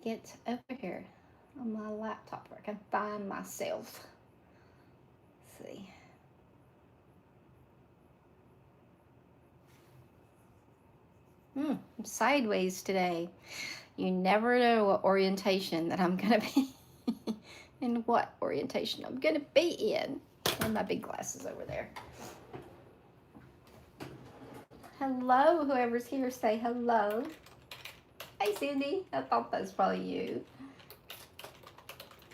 get over here on my laptop where I can find myself. Let's see. I'm sideways today. You never know what orientation that I'm gonna be in, what orientation I'm gonna be in. And my big glasses over there. Hello, whoever's here, say hello. Hey, Cindy. I thought that was probably you.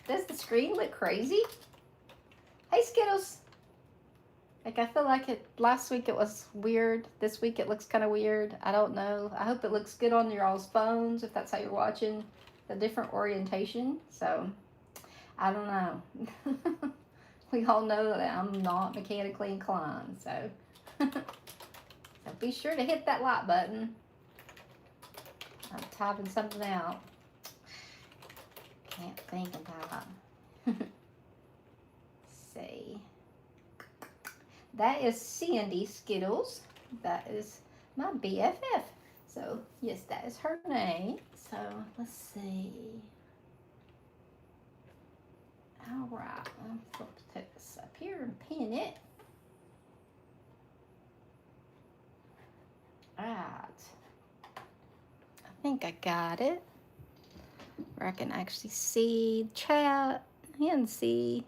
Does the screen look crazy? Hey, Skittles. Like, I feel like last week it was weird. This week it looks kind of weird. I don't know. I hope it looks good on your all's phones if that's how you're watching the different orientation. So, I don't know. We all know that I'm not mechanically inclined. So, so be sure to hit that like button. I'm typing something out. Can't think about it. See. That is Sandy Skittles. That is my BFF. So, yes, that is her name. So, let's see. All right. I'm going to put this up here and pin it. All right. I think I got it. Where I can actually see chat and see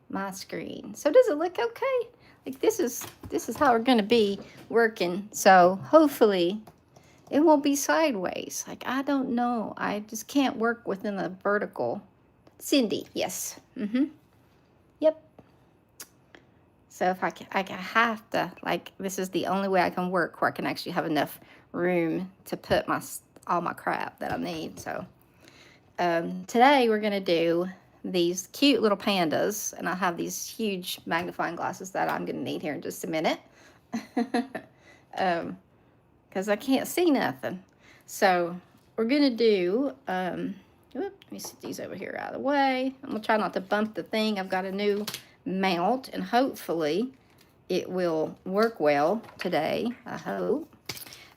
my screen. So does it look okay? Like this is how we're gonna be working. So hopefully it won't be sideways. Like I don't know. I just can't work within a vertical. Cindy, yes. Yep. So if I have to, like, this is the only way I can work where I can actually have enough room to put all my crap that I need. So today we're gonna do these cute little pandas, and I have these huge magnifying glasses that I'm gonna need here in just a minute because I can't see nothing. So we're gonna do let me set these over here out of the way. I'm gonna try not to bump the thing. I've got a new mount and hopefully it will work well today, I hope.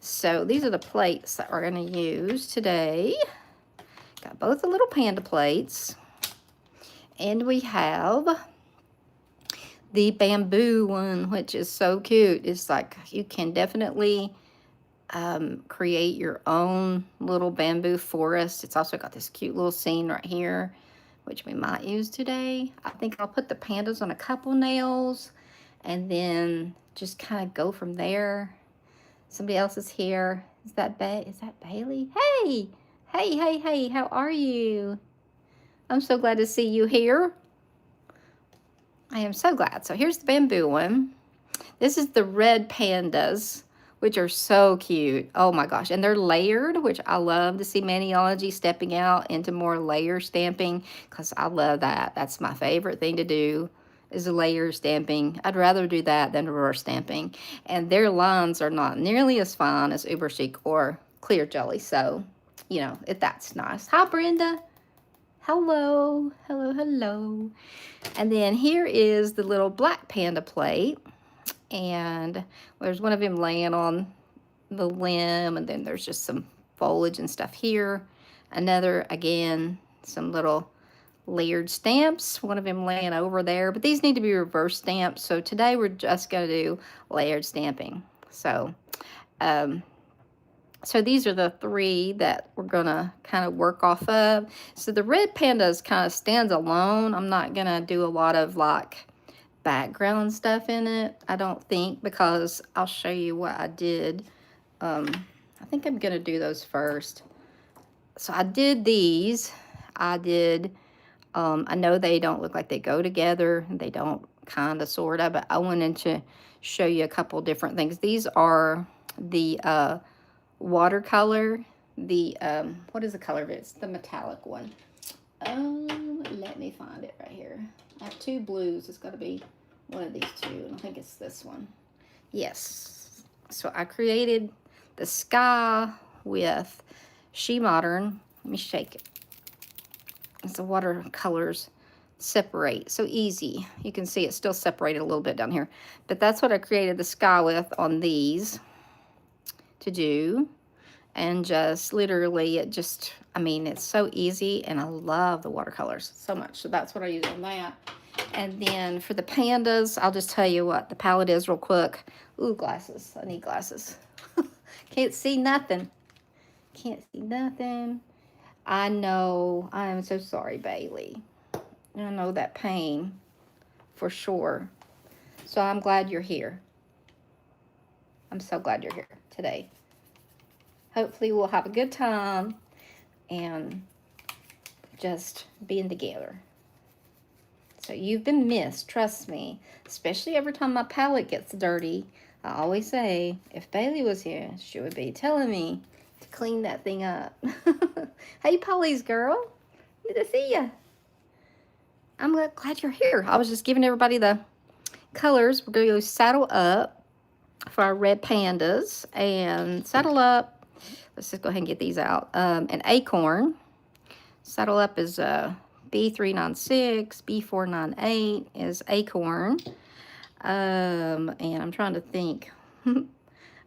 So these are the plates that we're gonna use today. Got both the little panda plates. And we have the bamboo one, which is so cute. It's like you can definitely create your own little bamboo forest. It's also got this cute little scene right here, which we might use today. I think I'll put the pandas on a couple nails and then just kind of go from there. Somebody else is here. Is that Bailey? Hey! Hey, how are you? I'm so glad to see you here. I am so glad. So here's the bamboo one. This is the red pandas, which are so cute. Oh my gosh. And they're layered, which I love to see Maniology stepping out into more layer stamping because I love that. That's my favorite thing to do is layer stamping. I'd rather do that than reverse stamping. And their lines are not nearly as fine as Uber Chic or Clear Jelly. So, you know, that's nice. Hi, Brenda. Hello. And then here is the little black panda plate. And there's one of them laying on the limb. And then there's just some foliage and stuff here. Another, again, some little layered stamps. One of them laying over there. But these need to be reverse stamped. So today we're just going to do layered stamping. So, so these are the three that we're going to kind of work off of. So the red pandas kind of stands alone. I'm not going to do a lot of like background stuff in it, I don't think, because I'll show you what I did. I think I'm going to do those first. So I did these. I know they don't look like they go together. They don't, kind of, sort of, but I wanted to show you a couple different things. These are the watercolor, what is the color of it? It's the metallic one. Let me find it right here. I have two blues. It's got to be one of these two, and I think it's this one. Yes. So I created the sky with She Modern. Let me shake it. It's the watercolors separate so easy. You can see it's still separated a little bit down here, but that's what I created the sky with on these to do. and just literally it just, I mean, it's so easy, and I love the watercolors so much. So that's what I use on that. And then for the pandas, I'll just tell you what the palette is real quick. Ooh, glasses. I need glasses. Can't see nothing. Can't see nothing. I know. I am so sorry, Bailey. I know that pain for sure. So I'm glad you're here. I'm so glad you're here today. Hopefully we'll have a good time and just being together. So you've been missed, trust me. Especially every time my palette gets dirty. I always say, if Bailey was here, she would be telling me to clean that thing up. Hey, Polly's girl. Good to see you. I'm glad you're here. I was just giving everybody the colors. We're going to go saddle up for our red pandas. And saddle up, let's just go ahead and get these out. An acorn. Saddle up is B396. B498 is acorn. And I'm trying to think.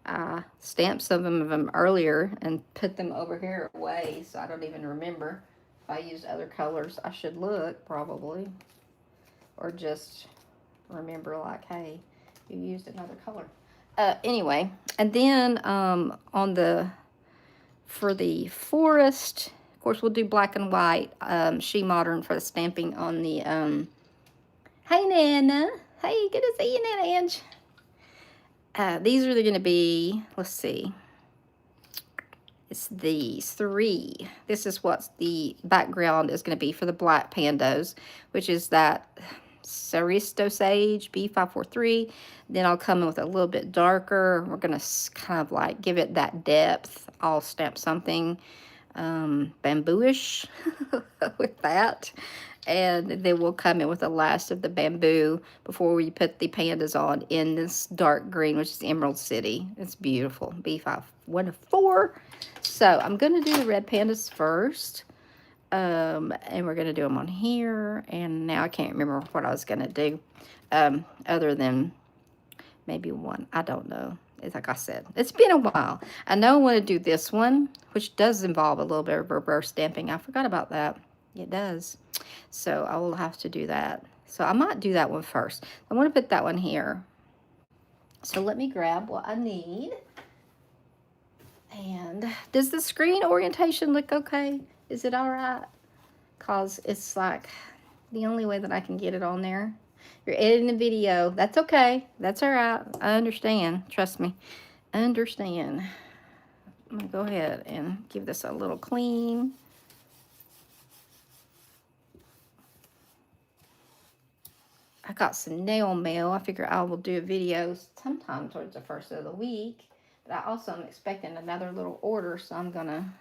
I stamped some of them earlier and put them over here away, so I don't even remember if I used other colors. I should look, probably. Or just remember, like, hey, you used another color. Anyway, and then for the forest, of course, we'll do black and white, She Modern for the stamping on the, hey, Nana. Hey, good to see you, Nana Ange. These are going to be, let's see, it's these three. This is what the background is going to be for the black pandas, which is that Saristo Sage B543. Then I'll come in with a little bit darker. We're going to kind of like give it that depth. I'll stamp something bamboo-ish with that. And then we'll come in with the last of the bamboo before we put the pandas on in this dark green, which is Emerald City. It's beautiful. B514. So I'm going to do the red pandas first. And we're going to do them on here. And now I can't remember what I was going to do. Other than maybe one. I don't know. It's like I said, it's been a while. I know I want to do this one, which does involve a little bit of reverse stamping. I forgot about that. It does. So I will have to do that. So I might do that one first. I want to put that one here. So let me grab what I need. And does the screen orientation look okay? Is it all right? Because it's like the only way that I can get it on there. You're editing a video. That's okay. That's all right. I understand. Trust me. I understand. I'm going to go ahead and give this a little clean. I got some nail mail. I figure I will do a video sometime towards the first of the week. But I also am expecting another little order, so I'm gonna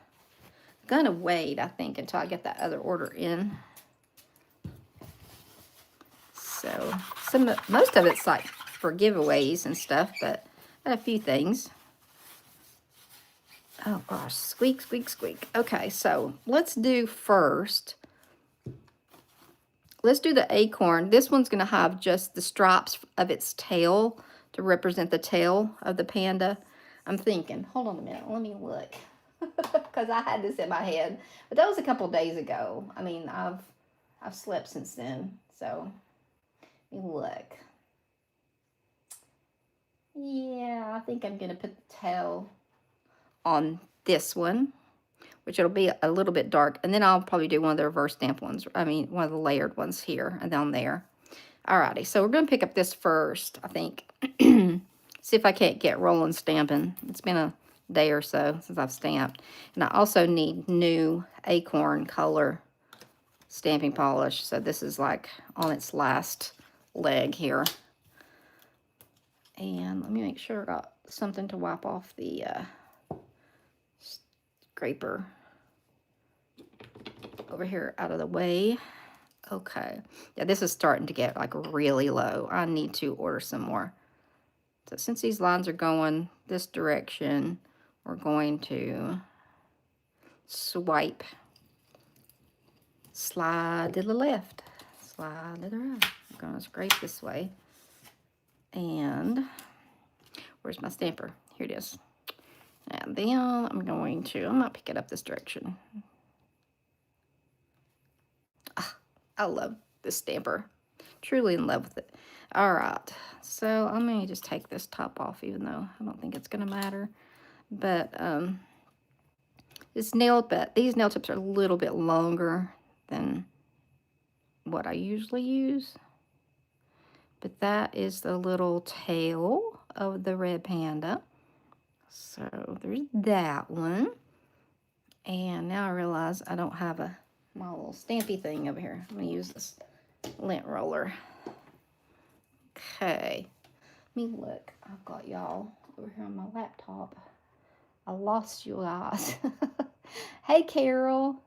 wait, I think, until I get that other order in. So most of it's like for giveaways and stuff, but I got a few things. Oh gosh, squeak, squeak, squeak. Okay, so let's do first. Let's do the acorn. This one's going to have just the stripes of its tail to represent the tail of the panda. I'm thinking, hold on a minute, let me look. Because I had this in my head. But that was a couple days ago. I mean, I've slept since then. So, let me look. Yeah, I think I'm going to put the tail on this one, which it'll be a little bit dark. And then I'll probably do one of the reverse stamp ones. I mean, one of the layered ones here and down there. Alrighty, so we're going to pick up this first, I think. See if I can't get rolling stamping. It's been a day or so since I've stamped. And I also need new acorn color stamping polish. So this is like on its last leg here. And let me make sure I got something to wipe off the scraper over here out of the way. Okay. Yeah, this is starting to get like really low. I need to order some more. So since these lines are going this direction, we're going to swipe, slide to the left, slide to the right. I'm going to scrape this way. And where's my stamper? Here it is. And then I'm gonna pick it up this direction. Ah, I love this stamper. Truly in love with it. All right, so I'm gonna just take this top off, even though I don't think it's gonna matter. But these nail tips are a little bit longer than what I usually use. But that is the little tail of the red panda. So there's that one. And now I realize I don't have my little stampy thing over here. I'm gonna use this lint roller. Okay, let me look. I've got y'all over here on my laptop. I lost you guys. Hey, Carol.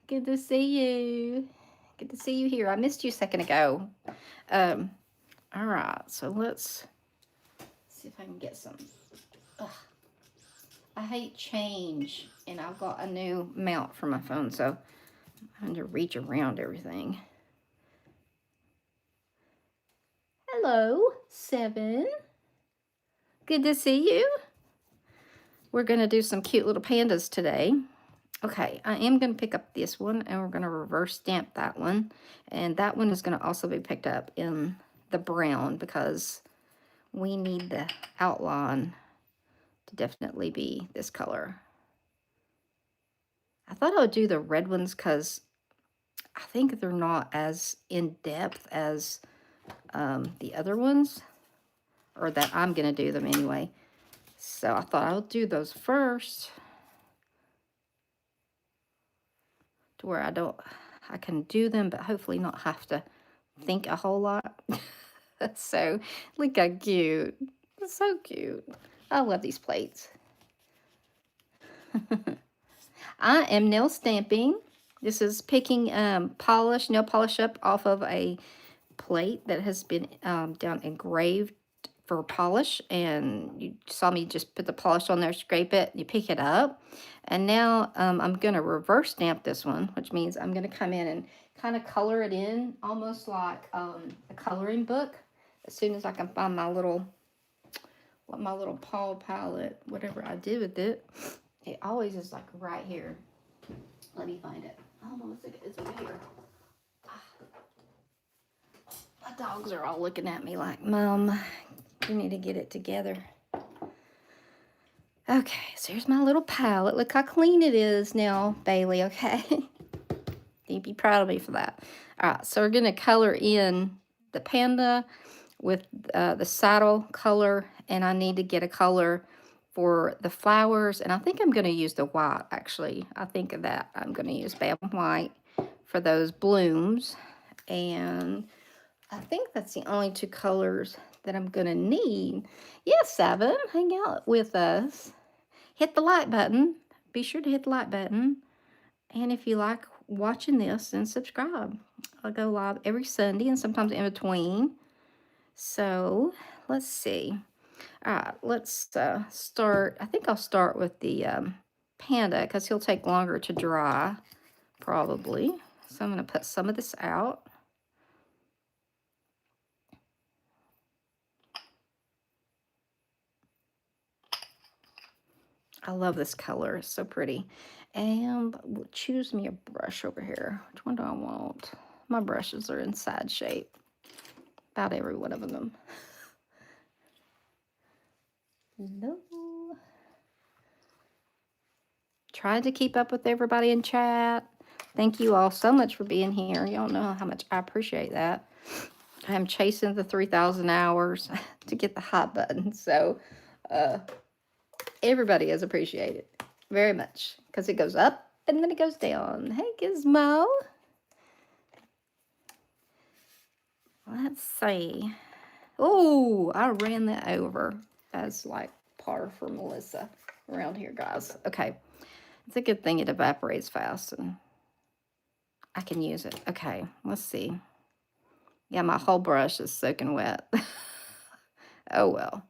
Good to see you. Good to see you here. I missed you a second ago. All right, so let's see if I can get some. Ugh. I hate change, and I've got a new mount for my phone, so I'm having to reach around everything. Hello, 7. Good to see you. We're going to do some cute little pandas today. Okay, I am going to pick up this one, and we're going to reverse stamp that one. And that one is going to also be picked up in the brown, because we need the outline to definitely be this color. I thought I would do the red ones because I think they're not as in depth as the other ones, or that I'm going to do them anyway. So I thought I would do those first, to where I can do them, but hopefully not have to think a whole lot. So look how cute. It's so cute. I love these plates. I am nail stamping. This is picking nail polish up off of a plate that has been down engraved for polish, and you saw me just put the polish on there, scrape it, you pick it up. And now I'm going to reverse stamp this one, which means I'm going to come in and kind of color it in, almost like a coloring book. As soon as I can find my little Paul palette, whatever I did with it. It always is like right here. Let me find it. Oh, it's over here. My dogs are all looking at me like, Mom, you need to get it together. Okay, so here's my little palette. Look how clean it is now, Bailey, okay? You'd be proud of me for that. All right, so we're going to color in the panda with the saddle color, and I need to get a color for the flowers, and I think I'm going to use the white, actually. I think of that. I'm going to use Bam White for those blooms, and I think that's the only 2 colors that I'm going to need. Yes, 7, hang out with us. Hit the like button. Be sure to hit the like button. And if you like watching this, then subscribe. I'll go live every Sunday and sometimes in between. So, let's see. All right, let's start. I think I'll start with the panda, because he'll take longer to dry, probably. So I'm going to put some of this out. I love this color. It's so pretty. And we'll choose me a brush over here. Which one do I want? My brushes are in side shape. About every one of them. No. Trying to keep up with everybody in chat. Thank you all so much for being here. Y'all know how much I appreciate that. I am chasing the 3,000 hours to get the hot button. So, everybody is appreciated very much, because it goes up and then it goes down. Hey, Gizmo. Let's see. Oh, I ran that over. That's like par for Melissa around here, guys. Okay. It's a good thing it evaporates fast and I can use it. Okay, let's see. Yeah, my whole brush is soaking wet. Oh, well.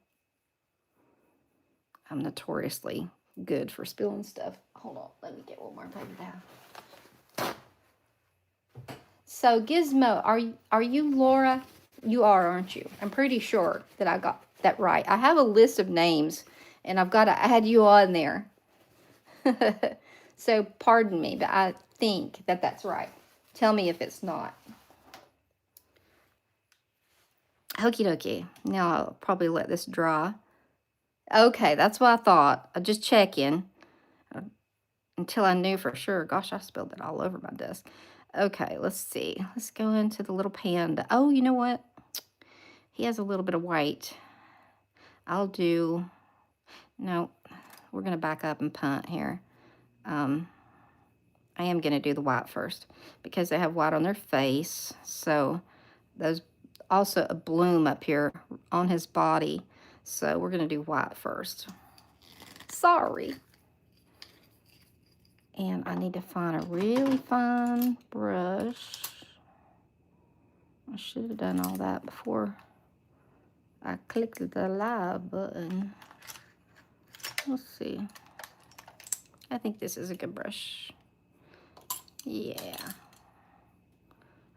I'm notoriously good for spilling stuff. Hold on, let me get one more paper down. So, Gizmo, are you Laura? You are, aren't you? I'm pretty sure that I got that right. I have a list of names, And I've got to add you on there. So pardon me, but I think that that's right. Tell me if it's not. Okie dokie. Now I'll probably let this dry. Okay, that's what I thought. I'll just check in until I knew for sure. Gosh, I spilled it all over my desk. Okay, let's see. Let's go into the little panda. Oh, you know what? He has a little bit of white. I'll do... No, we're going to back up and punt here. I am going to do the white first because they have white on their face. So there's also a bloom up here on his body. So we're going to do white first. Sorry. And I need to find a really fine brush. I should have done all that before I clicked the live button. Let's see. I think this is a good brush. Yeah.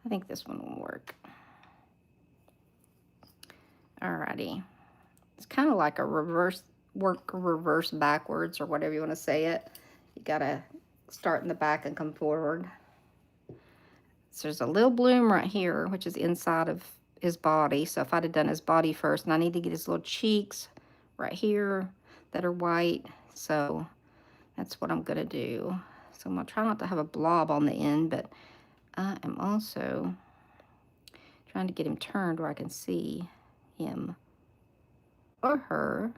I think this one will work. Alrighty. It's kind of like a reverse backwards, or whatever you want to say it. You gotta start in the back and come forward. So there's a little bloom right here, which is inside of his body. So if I'd have done his body first, and I need to get his little cheeks right here that are white. So that's what I'm gonna do. So I'm gonna try not to have a blob on the end, but I am also trying to get him turned where I can see him or her.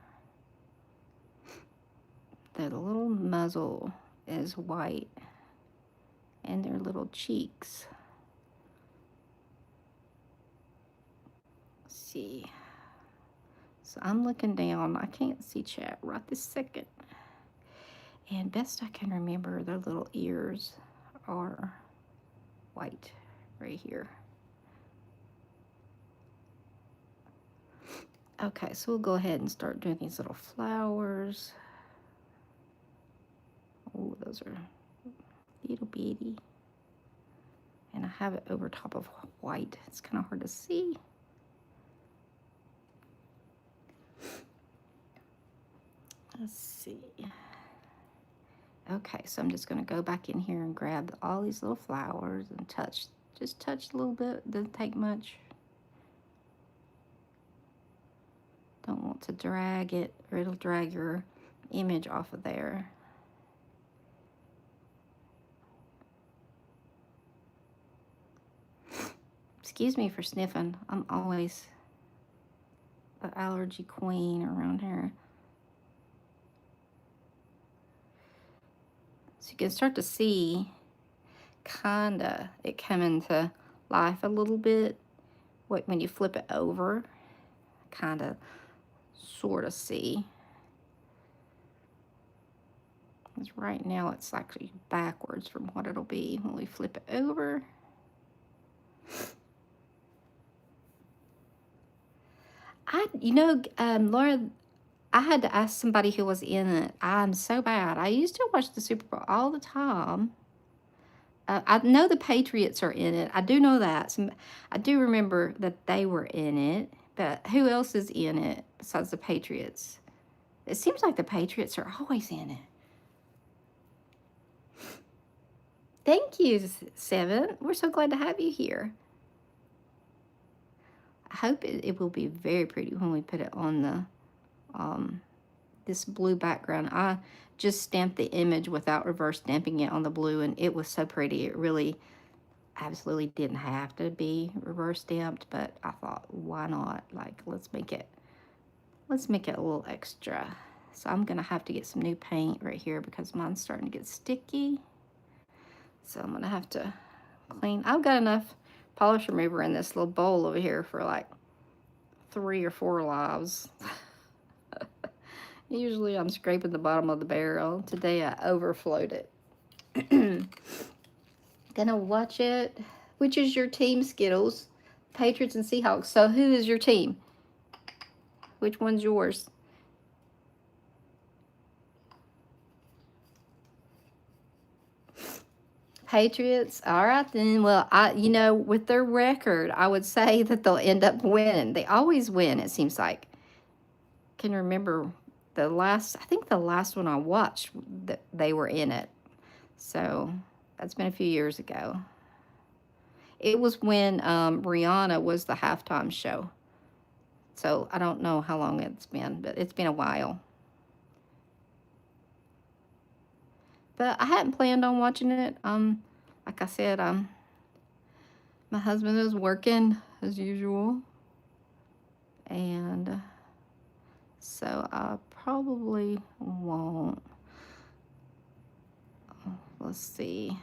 The little muzzle is white and their little cheeks. Let's see. So I'm looking down. I can't see chat right this second. And best I can remember, their little ears are white right here. Okay, so we'll go ahead and start doing these little flowers. Oh, those are little bitty. And I have it over top of white. It's kind of hard to see. Let's see. Okay, so I'm just going to go back in here and grab all these little flowers and just touch a little bit. Doesn't take much. Don't want to drag it, or it'll drag your image off of there. Excuse me for sniffing. I'm always an allergy queen around here. So you can start to see kinda it come into life a little bit. When you flip it over, kinda sorta see. Because right now it's actually backwards from what it'll be when we flip it over. Laura, I had to ask somebody who was in it. I'm so bad. I used to watch the Super Bowl all the time. I know the Patriots are in it. I do know that. I do remember that they were in it. But who else is in it besides the Patriots? It seems like the Patriots are always in it. Thank you, Seven. We're so glad to have you here. I hope it will be very pretty when we put it on the this blue background. I just stamped the image without reverse stamping it on the blue, and it was so pretty. It really absolutely didn't have to be reverse stamped, but I thought, why not? Like, let's make it a little extra. So I'm gonna have to get some new paint right here because mine's starting to get sticky. So I'm gonna have to clean. I've got enough polish remover in this little bowl over here for like 3 or 4 lives. Usually I'm scraping the bottom of the barrel. Today I overflowed it. Gonna watch it. Which is your team, Skittles? Patriots and Seahawks. So who is your team? Which one's yours? Patriots. All right then. Well, with their record, I would say that they'll end up winning. They always win, it seems like. Can remember I think the last one I watched, that they were in it. So that's been a few years ago. It was when Rihanna was the halftime show. So I don't know how long it's been, but it's been a while. But I hadn't planned on watching it. Like I said, my husband is working as usual. And so I probably won't. Let's see.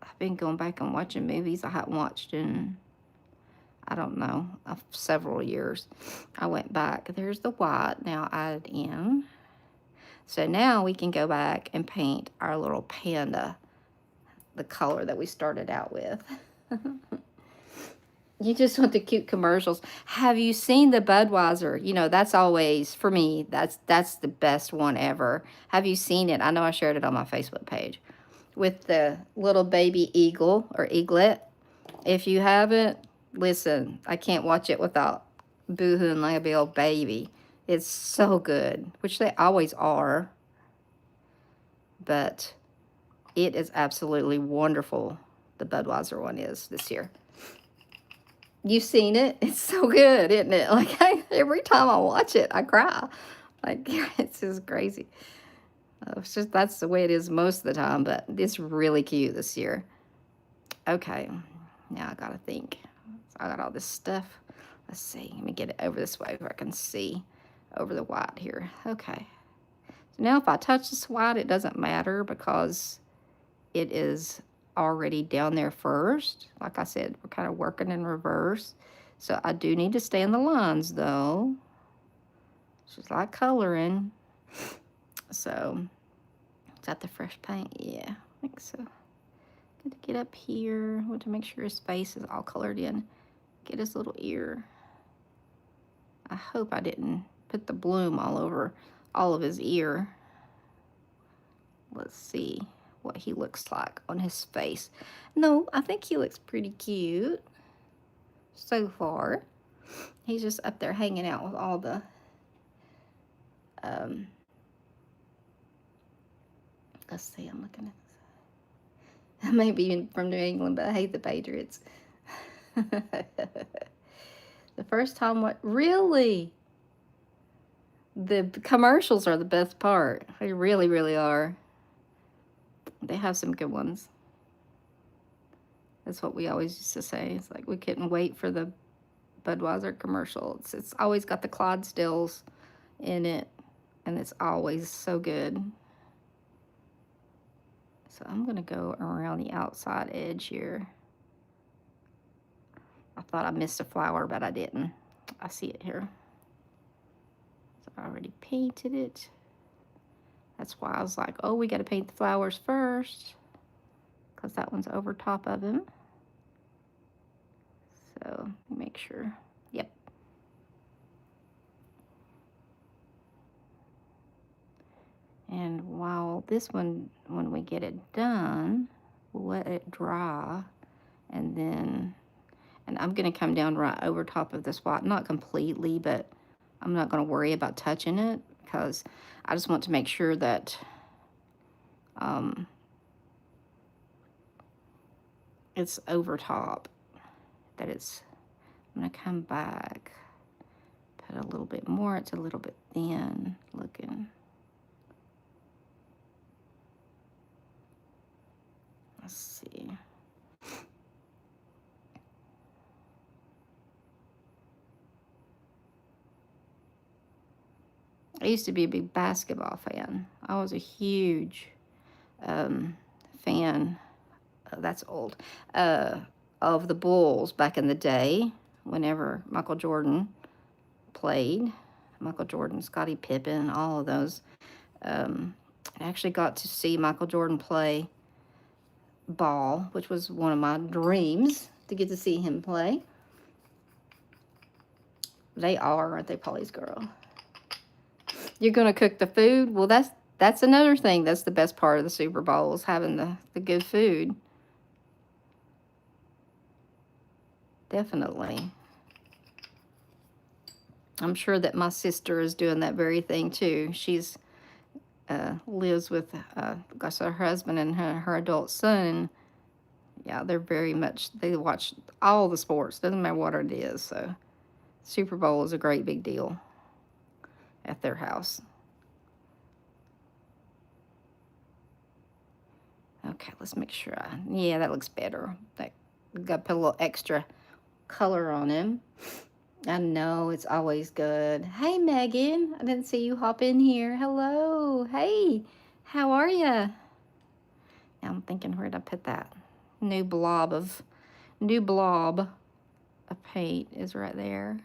I've been going back and watching movies I hadn't watched in, I don't know, several years. I went back. There's the white now added in. So now we can go back and paint our little panda, the color that we started out with. You just want the cute commercials. Have you seen the Budweiser? You know, that's always, for me, that's the best one ever. Have you seen it? I know I shared it on my Facebook page. With the little baby eagle or eaglet. If you haven't, listen, I can't watch it without boohooing like a big old baby. It's so good, which they always are. But it is absolutely wonderful. The Budweiser one is this year. You've seen it? It's so good, isn't it? Like, every time I watch it, I cry. Like, it's just crazy. It's just, that's the way it is most of the time, but it's really cute this year. Okay, now I gotta think. So I got all this stuff. Let's see, let me get it over this way where I can see over the white here. Okay. So now if I touch this white, it doesn't matter because it is already down there first. Like I said, we're kind of working in reverse. So I do need to stay in the lines though. It's just like coloring. So, is that the fresh paint? Yeah, I think so. Good to get up here. Want to make sure his face is all colored in. Get his little ear. I hope I didn't put the bloom all over all of his ear. Let's see what he looks like on his face. No, I think he looks pretty cute so far. He's just up there hanging out with all the let's see, I'm looking at this. I may be from New England, but I hate the Patriots. The first time, what? Really? The commercials are the best part. They really, really are. They have some good ones. That's what we always used to say. It's like we couldn't wait for the Budweiser commercial. It's always got the Clydesdales in it, and it's always so good. So I'm going to go around the outside edge here. I thought I missed a flower, but I didn't. I see it here. So I already painted it. That's why I was like, oh, we got to paint the flowers first, because that one's over top of him. So make sure. Yep. And while this one, when we get it done, we'll let it dry. And then, and I'm going to come down right over top of this white. Not completely, but I'm not going to worry about touching it because I just want to make sure that it's over top. That it's, I'm going to come back, put a little bit more. It's a little bit thin looking. Let's see. I used to be a big basketball fan. I was a huge fan, that's old, of the Bulls back in the day, whenever Michael Jordan played. Michael Jordan, Scottie Pippen, all of those. I actually got to see Michael Jordan play ball, which was one of my dreams, to get to see him play. They are, aren't they, Polly's girl? You're going to cook the food? Well, that's another thing. That's the best part of the Super Bowl, is having the good food. Definitely. I'm sure that my sister is doing that very thing too. She's lives with gosh, her husband and her adult son. Yeah, they're very much, they watch all the sports, doesn't matter what it is. So Super Bowl is a great big deal at their house. Okay, let's make sure yeah, that looks better. That, got to put a little extra color on him. I know, it's always good. Hey, Megan, I didn't see you hop in here. Hello. Hey, how are you? Now I'm thinking, where'd I put that? New blob of paint is right there.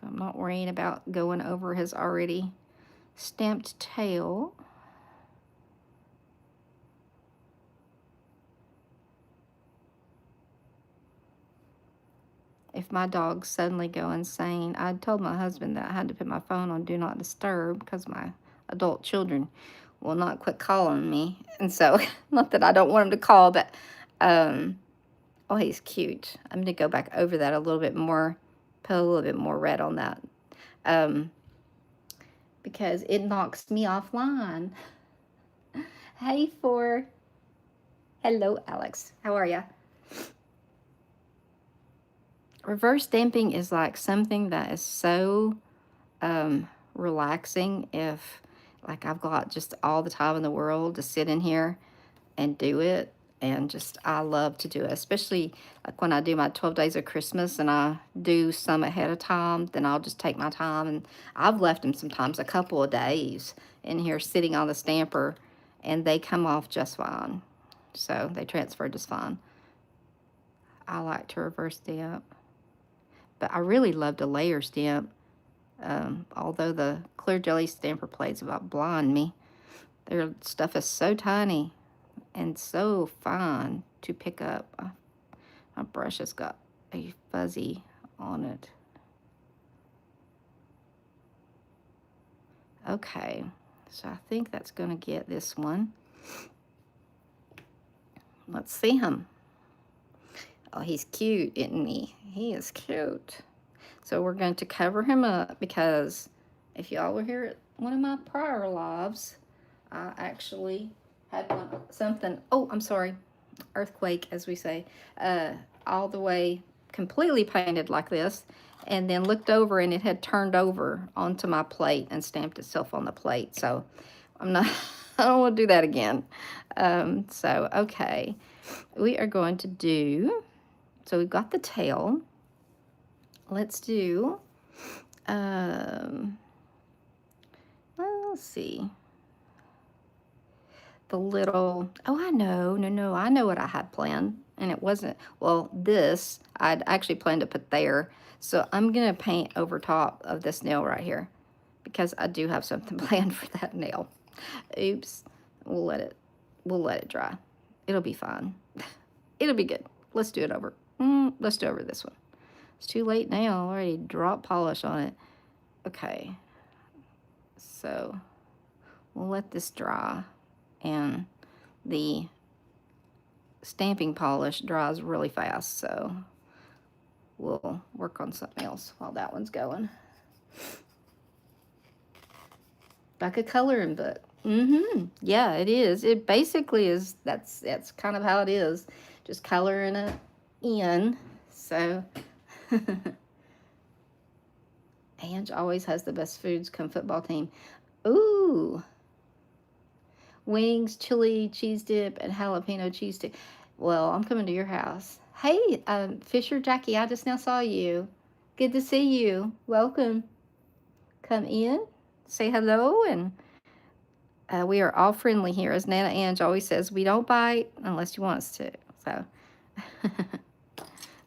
So I'm not worrying about going over his already stamped tail. If my dogs suddenly go insane, I told my husband that I had to put my phone on Do Not Disturb because my adult children will not quit calling me. And so, not that I don't want them to call, but, oh, he's cute. I'm going to go back over that a little bit more, put a little bit more red on that, because it knocks me offline. Hey, hello, Alex. How are you? Reverse stamping is like something that is so relaxing. If like I've got just all the time in the world to sit in here and do it, and just I love to do it, especially like when I do my 12 days of Christmas and I do some ahead of time, then I'll just take my time, and I've left them sometimes a couple of days in here sitting on the stamper, and they come off just fine. So they transfer just fine. I like to reverse stamp, but I really love to layer stamp. Although the clear jelly stamper plates about blind me, their stuff is so tiny and so fine to pick up. My brush has got a fuzzy on it. Okay, so I think that's going to get this one. Let's see him. Oh, he's cute, isn't he? He is cute. So we're going to cover him up because if y'all were here at one of my prior lives, I actually had something, oh, I'm sorry, earthquake, as we say, all the way completely painted like this, and then looked over and it had turned over onto my plate and stamped itself on the plate. So I'm not, I don't want to do that again. So, okay, we are going to do, so we've got the tail. Let's do, well, let's see. The little, oh, I know, no, I know what I had planned. And it wasn't, well, this, I'd actually planned to put there. So I'm going to paint over top of this nail right here because I do have something planned for that nail. Oops. We'll let it dry. It'll be fine. It'll be good. Let's do it over. Let's do over this one. It's too late now. I already dropped polish on it. Okay. So we'll let this dry, and the stamping polish dries really fast, so we'll work on something else while that one's going. Like a coloring book. Yeah, it is. It basically is. That's kind of how it is. Just coloring it in. So Ange always has the best foods come football team. Ooh. Wings, chili, cheese dip, and jalapeno cheese dip. Well, I'm coming to your house. Hey, Fisher Jackie, I just now saw you. Good to see you. Welcome. Come in, say hello, and we are all friendly here. As Nana Ange always says, we don't bite unless you want us to. So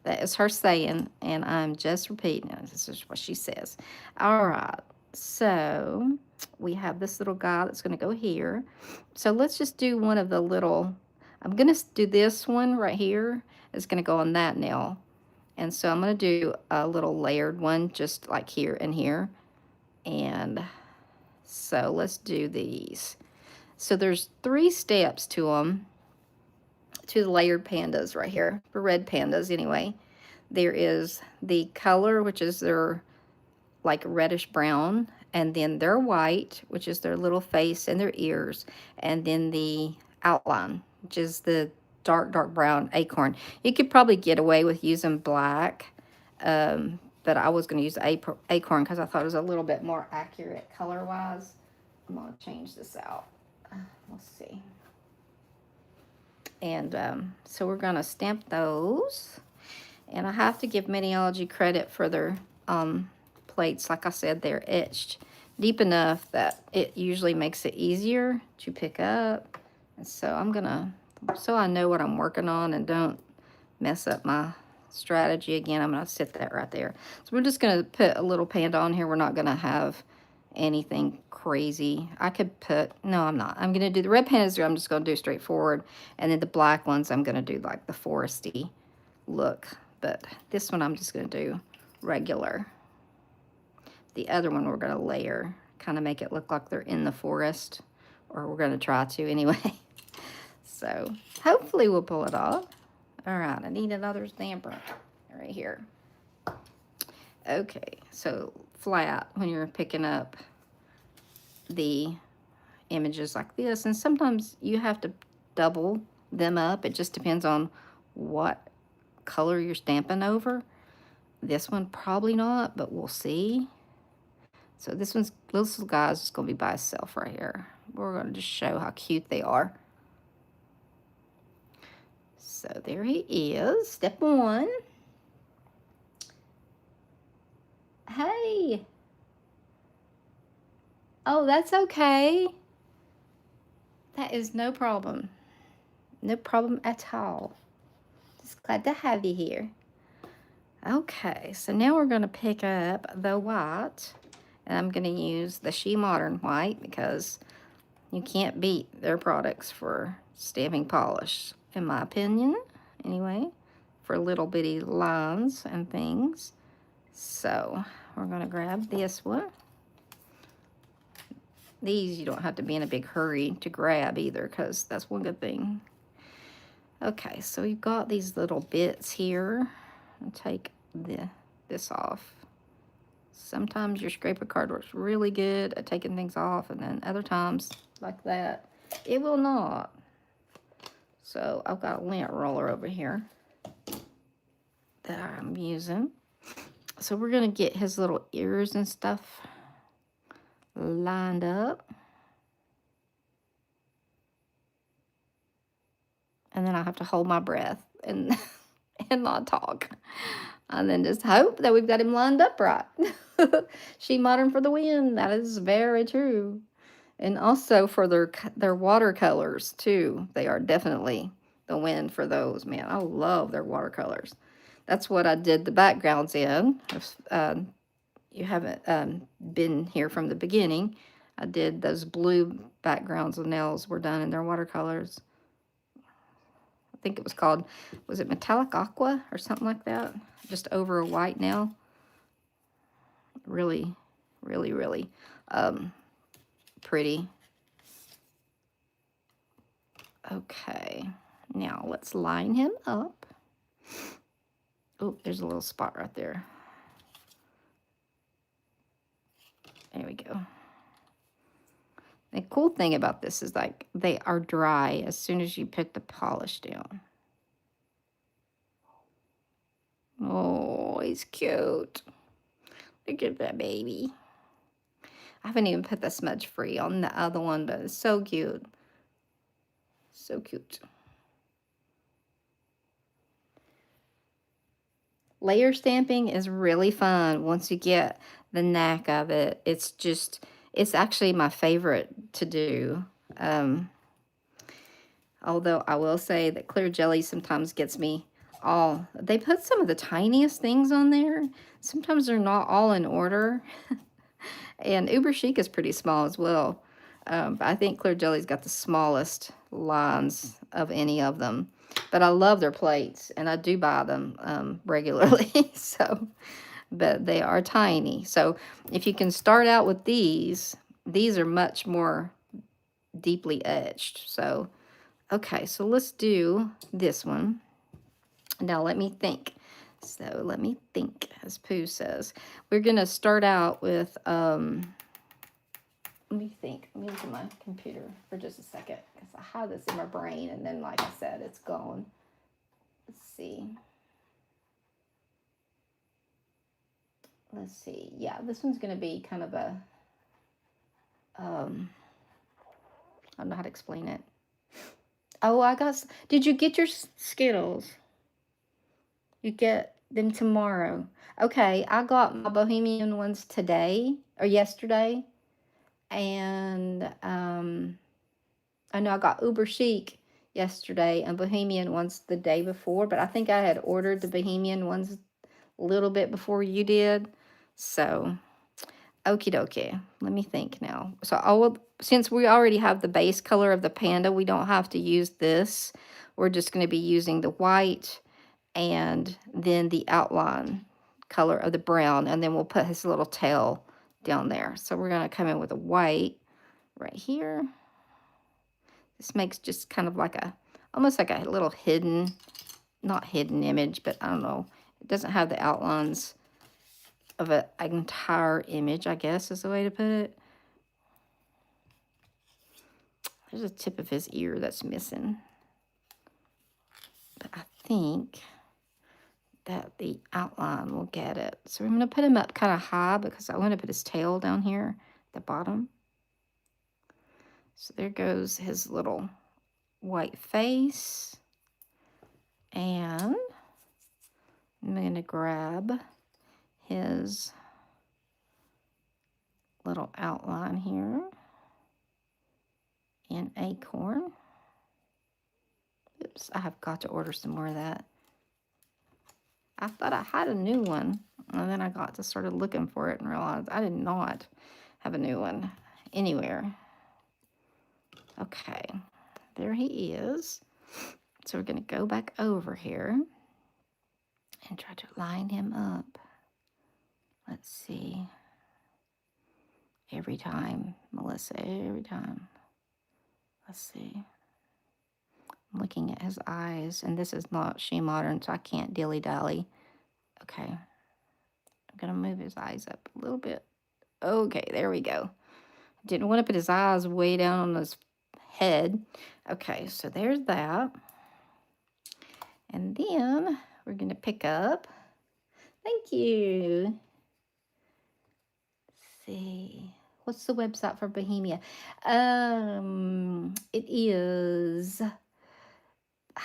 that is her saying, and I'm just repeating it. This is what she says. All right, so we have this little guy that's going to go here. So let's just do one of the little, I'm going to do this one right here. It's going to go on that nail. And so I'm going to do a little layered one just like here and here. And so let's do these. So there's 3 steps to them, to the layered pandas right here, the red pandas anyway. There is the color, which is their like reddish brown, and then their white, which is their little face and their ears, and then the outline, which is the dark brown acorn. You could probably get away with using black, but I was going to use acorn because I thought it was a little bit more accurate color-wise. I'm going to change this out. Let's see. And so we're going to stamp those. And I have to give Mineology credit for their plates. Like I said, they're etched deep enough that it usually makes it easier to pick up. And so I'm gonna, so I know what I'm working on and don't mess up my strategy again, I'm gonna sit that right there. So we're just gonna put a little panda on here. We're not gonna have anything crazy. I could put, no, I'm not. I'm gonna do the red pandas, I'm just gonna do straightforward. And then the black ones, I'm gonna do like the foresty look. But this one I'm just gonna do regular. The other one we're going to layer, kind of make it look like they're in the forest, or we're going to try to anyway. So hopefully we'll pull it off. All right, I need another stamper right here. Okay, so flat when you're picking up the images like this, and sometimes you have to double them up. It just depends on what color you're stamping over. This one probably not, but we'll see. So this guy's just going to be by itself right here. We're going to just show how cute they are. So there he is. Step one. Hey. Oh, that's okay. That is no problem. No problem at all. Just glad to have you here. Okay, so now we're going to pick up the white. And I'm going to use the She Modern white because you can't beat their products for stamping polish, in my opinion, anyway, for little bitty lines and things. So we're going to grab this one. These you don't have to be in a big hurry to grab either, because that's one good thing. Okay, so we've got these little bits here. I'll take this off. Sometimes your scraper card works really good at taking things off, and then other times, like that, it will not. So I've got a lint roller over here that I'm using. So we're going to get his little ears and stuff lined up. And then I have to hold my breath and, and not talk. And then just hope that we've got him lined up right. She Modern for the win. That is very true. And also for their watercolors, too. They are definitely the win for those. Man, I love their watercolors. That's what I did the backgrounds in. If you haven't been here from the beginning, I did those blue backgrounds. The nails were done in their watercolors. I think it was called, was it Metallic Aqua or something like that? Just over a white nail. Really, really, really pretty. Okay, now let's line him up. Oh, there's a little spot right there. There we go. The cool thing about this is like they are dry as soon as you put the polish down. Oh, he's cute. Look at that baby. I haven't even put the smudge free on the other one, but it's so cute. So cute. Layer stamping is really fun once you get the knack of it. It's actually my favorite to do. Although I will say that clear jelly sometimes gets me all, they put some of the tiniest things on there. Sometimes they're not all in order. And Uber Chic is pretty small as well. But I think Clear Jelly's got the smallest lines of any of them. But I love their plates, and I do buy them regularly. So, but they are tiny. So if you can start out with these are much more deeply etched. So, okay, so let's do this one. Now let me think. So let me think, as Pooh says. We're going to start out with, let me think. Let me look at my computer for just a second, because I have this in my brain, and then, like I said, it's gone. Let's see. Let's see. Yeah, this one's going to be kind of a, I don't know how to explain it. Oh, did you get your Skittles? You get them tomorrow. Okay, I got my Bohemian ones today, or yesterday. And I know I got Uber Chic yesterday and Bohemian ones the day before, but I think I had ordered the Bohemian ones a little bit before you did. So, okie dokie. Let me think now. So, since we already have the base color of the panda, we don't have to use this. We're just going to be using the white and then the outline color of the brown, and then we'll put his little tail down there. So, we're going to come in with a white right here. This makes just kind of like almost like a little hidden, not hidden image, but I don't know. It doesn't have the outlines of an entire image, I guess is the way to put it. There's a tip of his ear that's missing. But I think that the outline will get it. So I'm going to put him up kind of high because I want to put his tail down here at the bottom. So there goes his little white face. And I'm going to grab his little outline here. An acorn. Oops, I have got to order some more of that. I thought I had a new one, and then I got to started looking for it and realized I did not have a new one anywhere. Okay, there he is. So we're going to go back over here and try to line him up. Let's see. Every time, Melissa, every time. Let's see. I'm looking at his eyes, and this is not She Modern, so I can't dilly-dally. Okay. I'm going to move his eyes up a little bit. Okay, there we go. Didn't want to put his eyes way down on his head. Okay, so there's that. And then we're going to pick up. Thank you. Let's see. What's the website for Bohemia? It is, I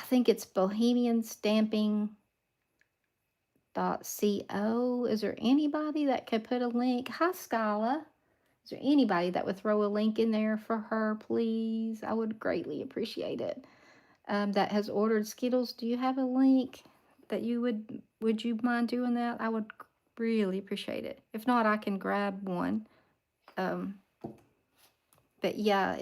think it's bohemianstamping.co. Is there anybody that could put a link? Hi, Skyla. Is there anybody that would throw a link in there for her, please? I would greatly appreciate it. That has ordered Skittles. Do you have a link that would you mind doing that? I would really appreciate it. If not, I can grab one. But yeah,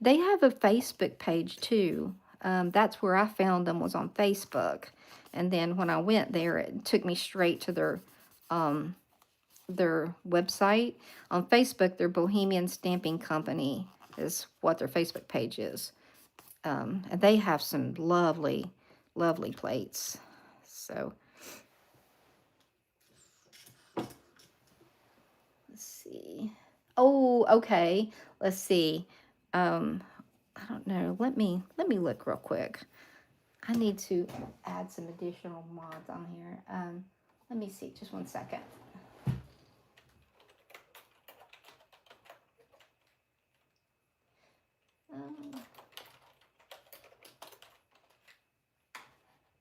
they have a Facebook page too. That's where I found them, was on Facebook. And then when I went there, it took me straight to their website. On Facebook, their Bohemian Stamping Company is what their Facebook page is. And they have some lovely, lovely plates. So, let's see. Oh, okay. Let's see. I don't know. Let me look real quick. I need to add some additional mods on here. Let me see. Just one second.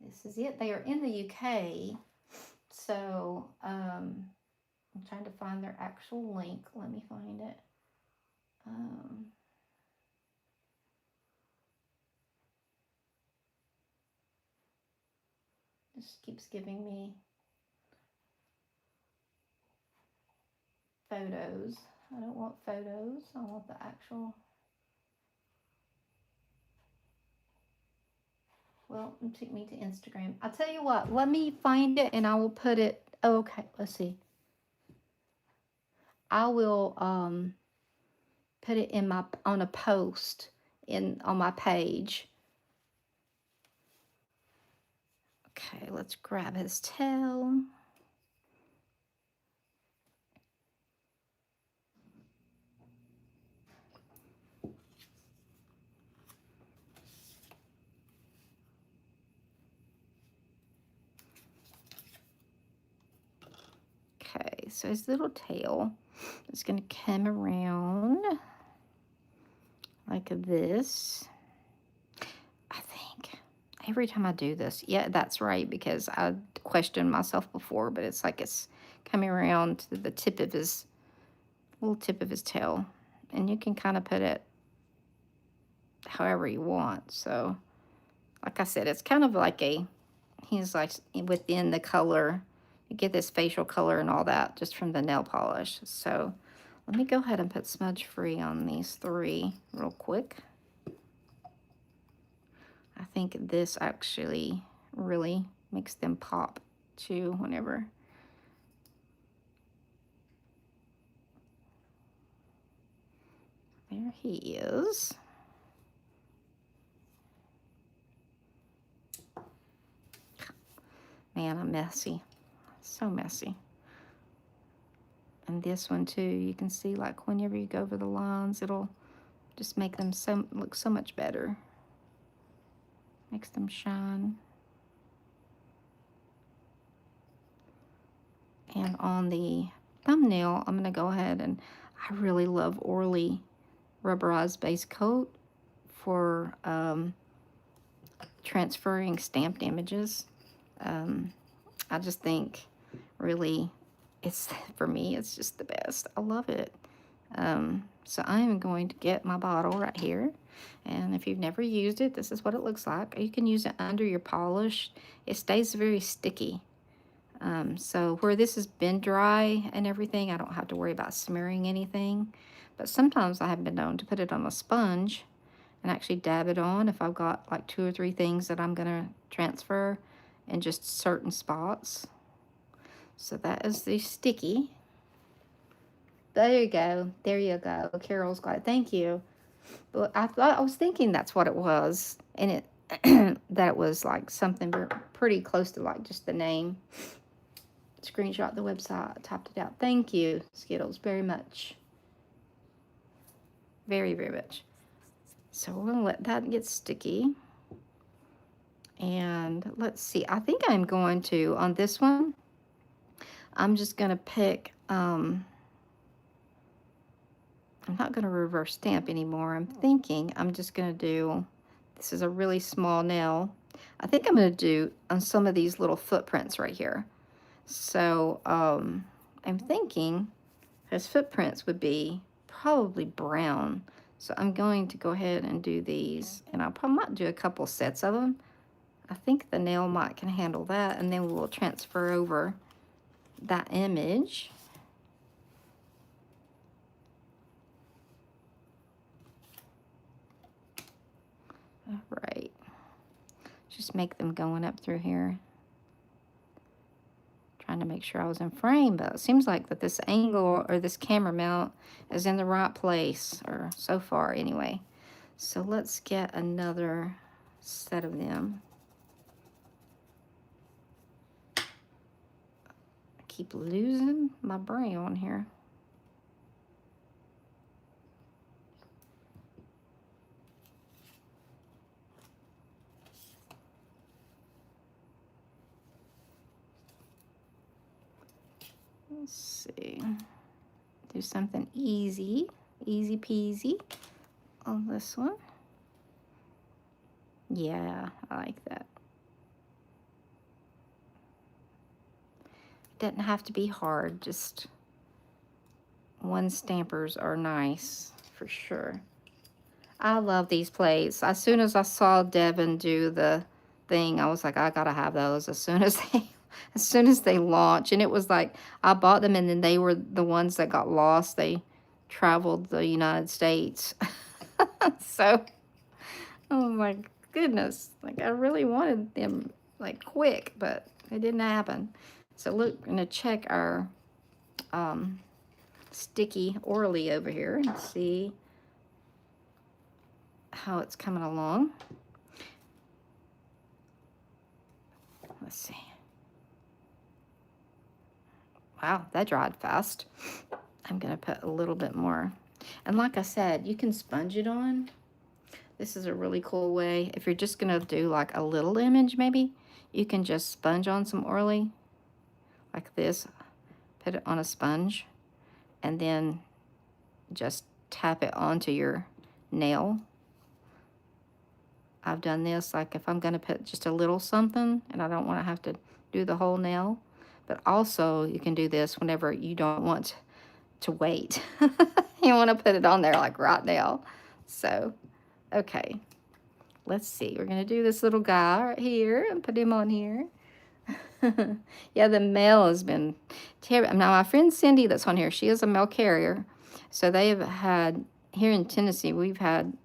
This is it. They are in the UK. So, I'm trying to find their actual link. Let me find it. This keeps giving me photos. I don't want photos. I want the actual. Well, it took me to Instagram. I'll tell you what. Let me find it and I will put it. Oh, okay, let's see. I will put it on a post on my page. Okay, let's grab his tail. Okay, so his little tail is going to come around like this. I think every time I do this, yeah, that's right, because I questioned myself before, but it's like it's coming around to the tip of his, little tip of his tail. And you can kind of put it however you want. So, like I said, it's kind of like he's like within the color. You get this facial color and all that just from the nail polish. So, let me go ahead and put smudge free on these 3 real quick. I think this actually really makes them pop too whenever. There he is. Man, I'm messy. So messy. And this one too, you can see like whenever you go over the lines, it'll just make them look so much better. Makes them shine. And on the thumbnail, I'm gonna go ahead and I really love Orly rubberized base coat for transferring stamped images. I just think really it's, for me, it's just the best. I love it. So I am going to get my bottle right here. And if you've never used it, this is what it looks like. You can use it under your polish. It stays very sticky. So where this has been dry and everything, I don't have to worry about smearing anything. But sometimes I have been known to put it on a sponge and actually dab it on if I've got like 2 or 3 things that I'm going to transfer in just certain spots. So that is the sticky. There you go. There you go. Carol's got it. Thank you. But I was thinking that's what it was. And it that it was like something pretty close to like just the name. Screenshot the website. Typed it out. Thank you, Skittles, very much. Very, very much. So we're going to let that get sticky. And let's see. I think I'm going to, on this one, I'm just going to pick, I'm not going to reverse stamp anymore. I'm thinking I'm just going to do, this is a really small nail. I think I'm going to do on some of these little footprints right here. So I'm thinking his footprints would be probably brown. So I'm going to go ahead and do these. And I probably might do a couple sets of them. I think the nail might can handle that. And then we will transfer over that image. All right. Just make them going up through here. Trying to make sure I was in frame, but it seems like that this angle or this camera mount is in the right place, or so far anyway. So let's get another set of them. I keep losing my brown here. Let's see. Do something easy peasy on this one. Yeah, I like that. It doesn't have to be hard, just one stampers are nice for sure. I love these plates. As soon as I saw Devin do the thing, I was like, I gotta have those as soon as they launch. And it was like, I bought them and then they were the ones that got lost. They traveled the United States. So, oh my goodness. Like, I really wanted them like quick, but it didn't happen. So look, we're gonna check our sticky Orly over here and see how it's coming along. Let's see. Wow, that dried fast. I'm going to put a little bit more. And like I said, you can sponge it on. This is a really cool way. If you're just going to do like a little image maybe, you can just sponge on some oily like this. Put it on a sponge and then just tap it onto your nail. I've done this like if I'm going to put just a little something and I don't want to have to do the whole nail. But also you can do this whenever you don't want to wait. You want to put it on there like right now. So, okay. Let's see. We're going to do this little guy right here and put him on here. Yeah, the mail has been terrible. Now, my friend Cindy that's on here, she is a mail carrier. So they've had, here in Tennessee, we've had,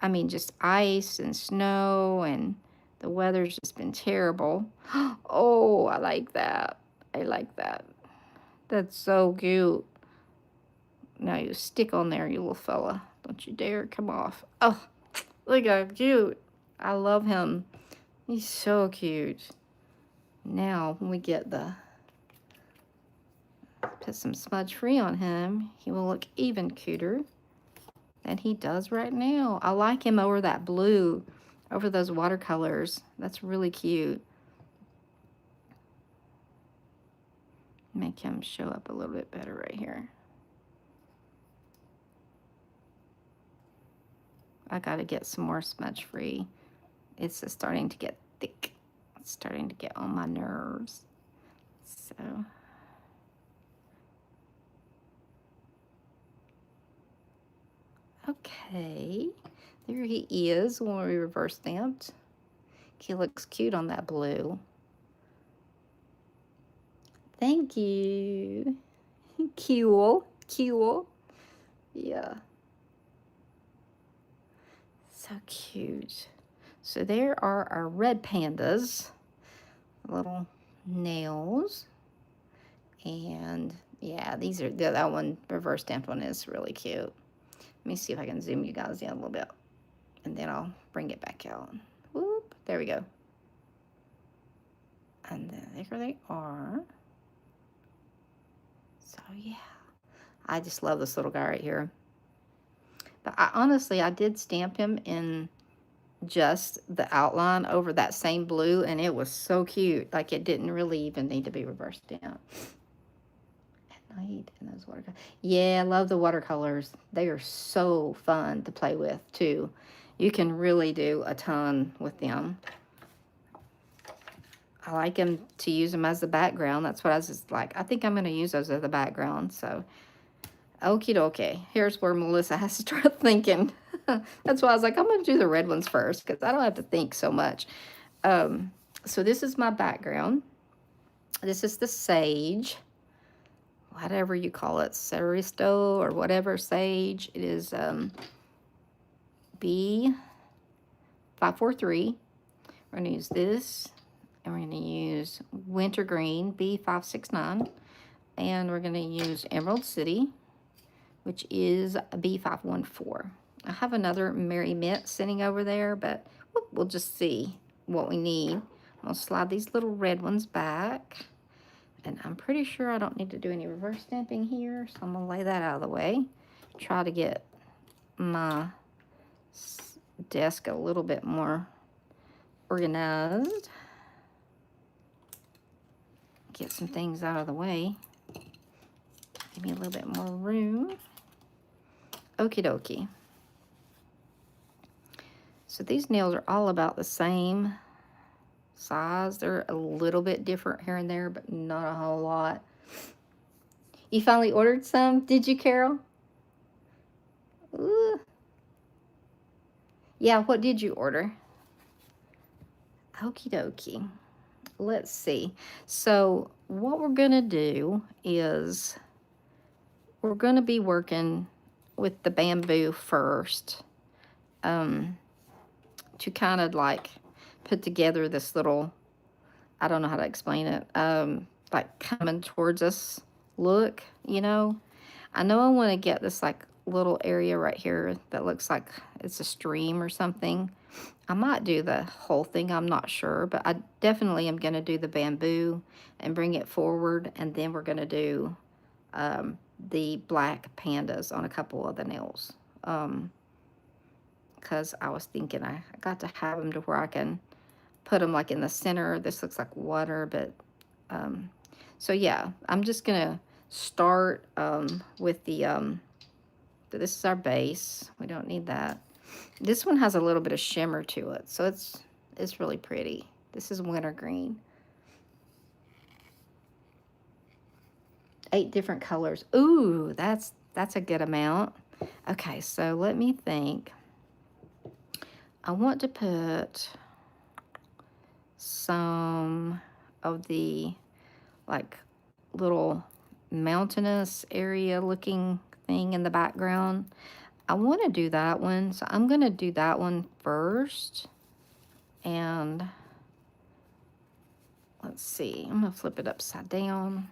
I mean, just ice and snow, and the weather's just been terrible. Oh, I like that. I like that. That's so cute. Now you stick on there, you little fella. Don't you dare come off. Oh, look how cute. I love him. He's so cute. Now, when we get put some smudge free on him, he will look even cuter than he does right now. I like him over that blue, over those watercolors. That's really cute. Make him show up a little bit better right here. I gotta get some more smudge free. It's just starting to get thick. It's starting to get on my nerves. So. Okay, there he is when we reverse stamped. He looks cute on that blue. Thank you. Cool. Yeah. So cute. So there are our red pandas. Little nails. And yeah, these are, that one, reverse stamped one is really cute. Let me see if I can zoom you guys in a little bit. And then I'll bring it back out. Whoop, there we go. And there they are. So yeah, I just love this little guy right here. But honestly, I did stamp him in just the outline over that same blue, and it was so cute. Like, it didn't really even need to be reverse stamped. At night, and those watercolors. Yeah, I love the watercolors. They are so fun to play with, too. You can really do a ton with them. I like them to use them as the background. That's what I was just like. I think I'm going to use those as the background. So, okie dokie. Here's where Melissa has to start thinking. That's why I was like, I'm going to do the red ones first because I don't have to think so much. So this is my background. This is the sage. Whatever you call it. Seristo or whatever sage. It is B543. We're going to use this. And we're going to use wintergreen, B569. And we're going to use Emerald City, which is B514. I have another Merry Mint sitting over there, but we'll just see what we need. I'm going to slide these little red ones back. And I'm pretty sure I don't need to do any reverse stamping here, so I'm going to lay that out of the way. Try to get my desk a little bit more organized. Get some things out of the way. Give me a little bit more room. Okie dokie. So these nails are all about the same size. They're a little bit different here and there, but not a whole lot. You finally ordered some, did you, Carol? Ooh. Yeah, what did you order? Okie dokie. Let's see. So what we're going to do is we're going to be working with the bamboo first to kind of like put together this little, I don't know how to explain it, like coming towards us look, you know. I know I want to get this like little area right here that looks like it's a stream or something. I might do the whole thing, I'm not sure, but I definitely am going to do the bamboo and bring it forward, and then we're going to do the black pandas on a couple of the nails. Because I was thinking I got to have them to where I can put them like in the center. This looks like water, but so yeah, I'm just going to start with the, this is our base. We don't need that. This one has a little bit of shimmer to it, so it's really pretty. This is wintergreen. 8 different colors. Ooh, that's a good amount. Okay, so let me think. I want to put some of the like little mountainous area looking thing in the background. I want to do that one, so I'm going to do that one first. And let's see, I'm going to flip it upside down.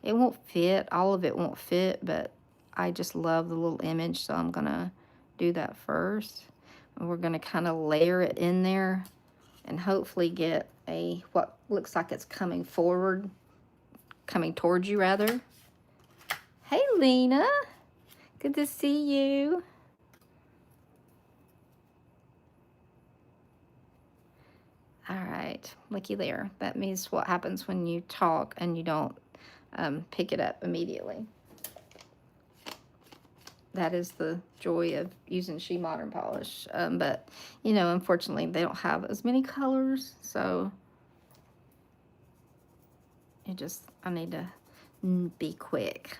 It won't fit, all of it won't fit, but I just love the little image, so I'm going to do that first. And we're going to kind of layer it in there and hopefully get a, what looks like it's coming forward, coming towards you rather. Hey, Lena. Good to see you. All right, looky there. That means what happens when you talk and you don't pick it up immediately. That is the joy of using She Modern Polish. But, you know, unfortunately, they don't have as many colors, so I need to be quick.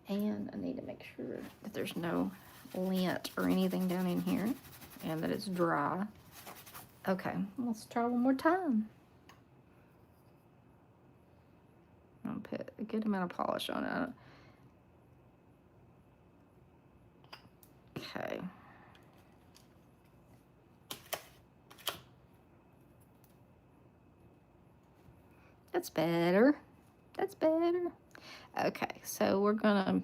And I need to make sure that there's no lint or anything down in here and that it's dry. Okay, let's try one more time. I'll put a good amount of polish on it. Okay. That's better. That's better. Okay, so we're gonna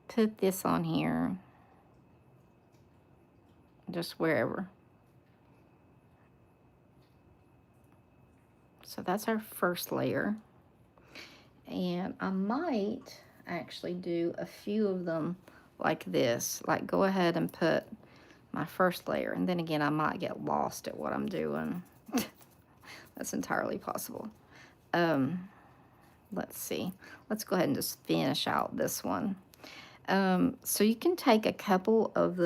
put this on here. Just wherever. So that's our first layer. And I might actually do a few of them like this. Like go ahead and put my first layer. And then again, I might get lost at what I'm doing. That's entirely possible. Let's see. Let's go ahead and just finish out this one. So you can take a couple of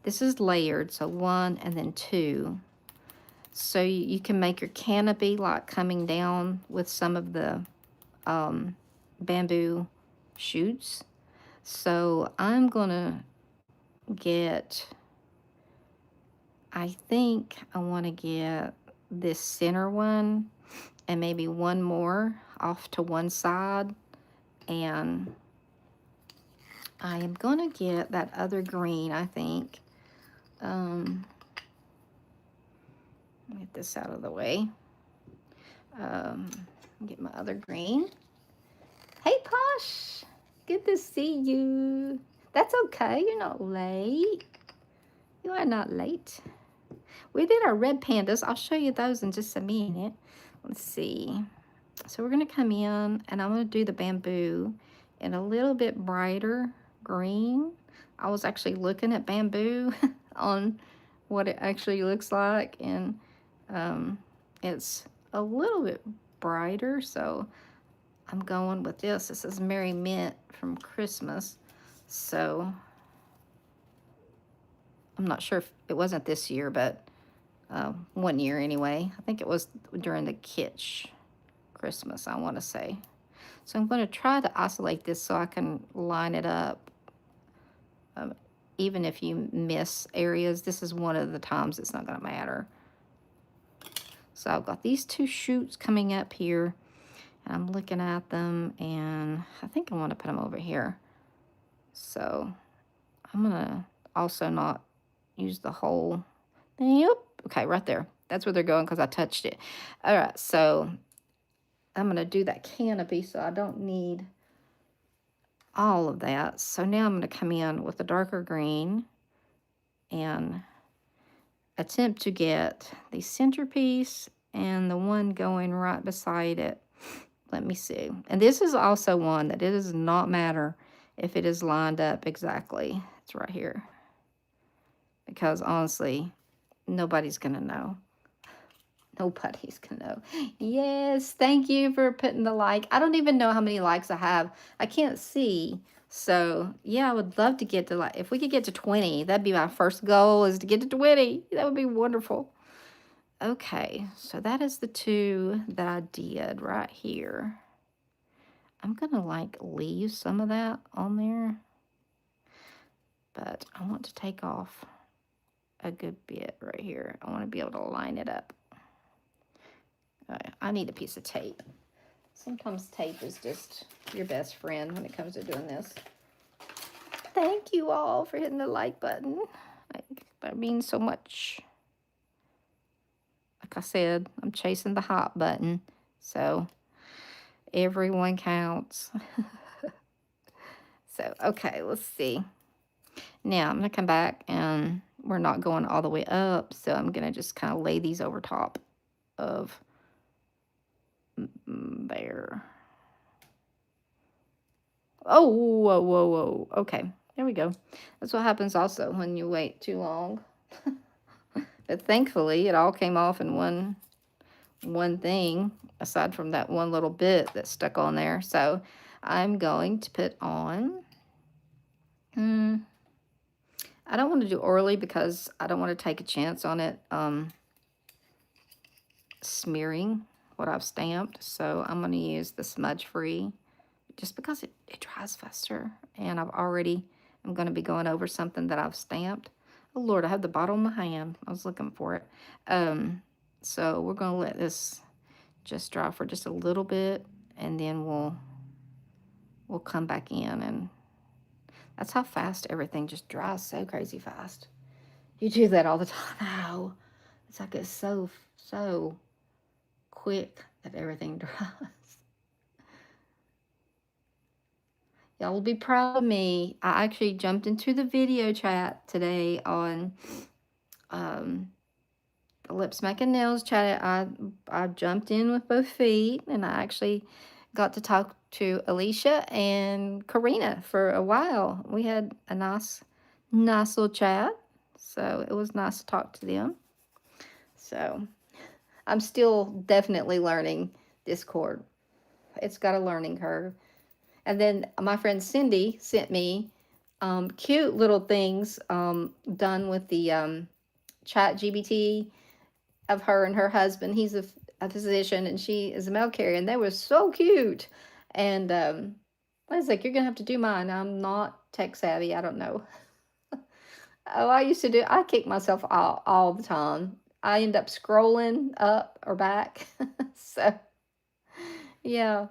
this is layered, so 1 and then 2. So you can make your canopy like coming down with some of the bamboo shoots. So I'm gonna get, I think I want to get this center one and maybe one more off to one side, and I am gonna get that other green, I think. Get this out of the way. Get my other green. Hey, Posh. Good to see you. That's okay. You're not late. You are not late. We did our red pandas. I'll show you those in just a minute. Let's see. So we're going to come in, and I'm going to do the bamboo in a little bit brighter green. I was actually looking at bamboo on what it actually looks like, and it's a little bit brighter, so I'm going with this. This is Merry Mint from Christmas, so I'm not sure if it wasn't this year, but one year anyway. I think it was during the kitsch Christmas, I want to say. So I'm going to try to isolate this so I can line it up. Even if you miss areas, this is one of the times it's not going to matter. So I've got these 2 shoots coming up here, and I'm looking at them, and I think I want to put them over here. So I'm going to also not use the whole thing. Yep. Okay, right there. That's where they're going because I touched it. All right, so I'm going to do that canopy, so I don't need all of that. So now I'm going to come in with a darker green and attempt to get the centerpiece and the one going right beside it. Let me see. And this is also one that it does not matter if it is lined up exactly. It's right here. Because honestly, nobody's going to know. Nobody's going to know. Yes, thank you for putting the like. I don't even know how many likes I have. I can't see. So, yeah, I would love to get to, like, if we could get to 20, that'd be my first goal, is to get to 20. That would be wonderful. Okay, so that is the two that I did right here. I'm going to, like, leave some of that on there. But I want to take off a good bit right here. I want to be able to line it up. I need a piece of tape. Sometimes tape is just your best friend when it comes to doing this. Thank you all for hitting the like button. That means so much. Like I said, I'm chasing the hot button. So everyone counts. So, okay, let's see. Now I'm going to come back and we're not going all the way up. So I'm going to just kind of lay these over top of there. Oh, whoa, whoa, whoa. Okay, there we go. That's what happens also when you wait too long. But thankfully, it all came off in one thing, aside from that one little bit that stuck on there. So I'm going to put on... I don't want to do orally because I don't want to take a chance on it smearing what I've stamped. So I'm going to use the smudge free just because it dries faster. And I'm going to be going over something that I've stamped. Oh Lord, I have the bottle in my hand. I was looking for it. So we're going to let this just dry for just a little bit, and then we'll come back in. And that's how fast everything just dries, so crazy fast. You do that all the time. Wow. It's like it's so quick that everything dries. Y'all will be proud of me. I actually jumped into the video chat today on the Lips Making Nails chat. I jumped in with both feet, and I actually got to talk to Alicia and Karina for a while. We had a nice little chat. So it was nice to talk to them. So I'm still definitely learning Discord. It's got a learning curve. And then my friend Cindy sent me cute little things done with the chat GBT of her and her husband. He's a physician and she is a mail carrier, and they were so cute. And I was like, you're going to have to do mine. I'm not tech savvy. I don't know. Oh, I kick myself all the time. I end up scrolling up or back. So, yeah,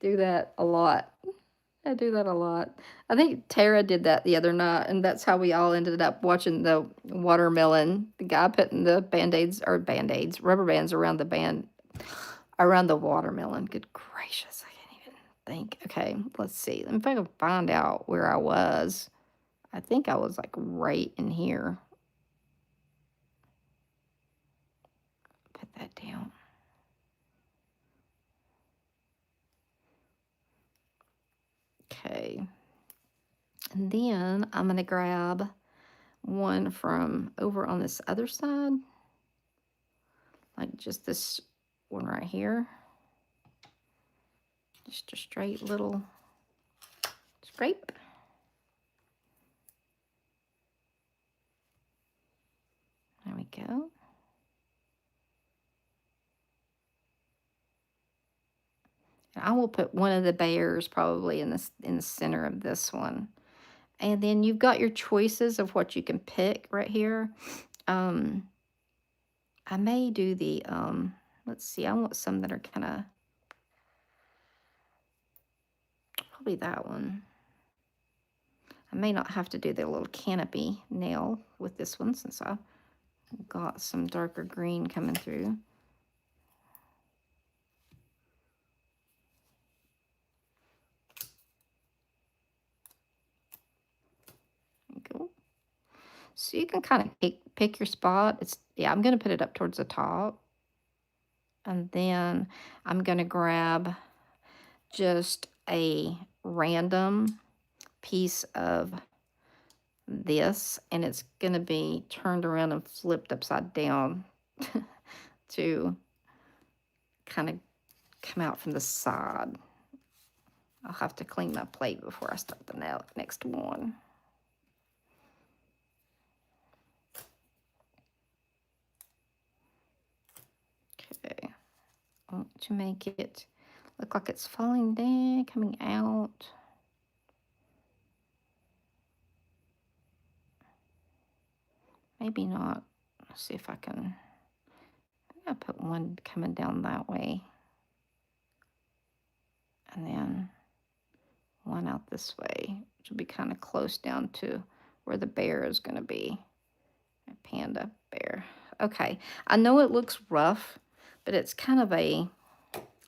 do that a lot. I do that a lot. I think Tara did that the other night, and that's how we all ended up watching the watermelon. The guy putting the band-aids, rubber bands around the watermelon. Good gracious, I can't even think. Okay, let's see. Let me if I can find out where I was. I think I was like right in here. Put that down. Okay. And then I'm going to grab one from over on this other side. Like just this one right here. Just a straight little scrape. There we go. And I will put one of the bears probably in the center of this one. And then you've got your choices of what you can pick right here. I may do the, let's see, I want some that are kind of, probably that one. I may not have to do the little canopy nail with this one since I've got some darker green coming through. So you can kind of pick your spot. Yeah, I'm going to put it up towards the top. And then I'm going to grab just a random piece of this, and it's going to be turned around and flipped upside down to kind of come out from the side. I'll have to clean my plate before I start the next one. Okay, I want to make it look like it's falling down, coming out. Maybe not. Let's see if I can. I'll put one coming down that way. And then one out this way, which will be kind of close down to where the bear is going to be. A panda bear. Okay, I know it looks rough, but it's kind of a,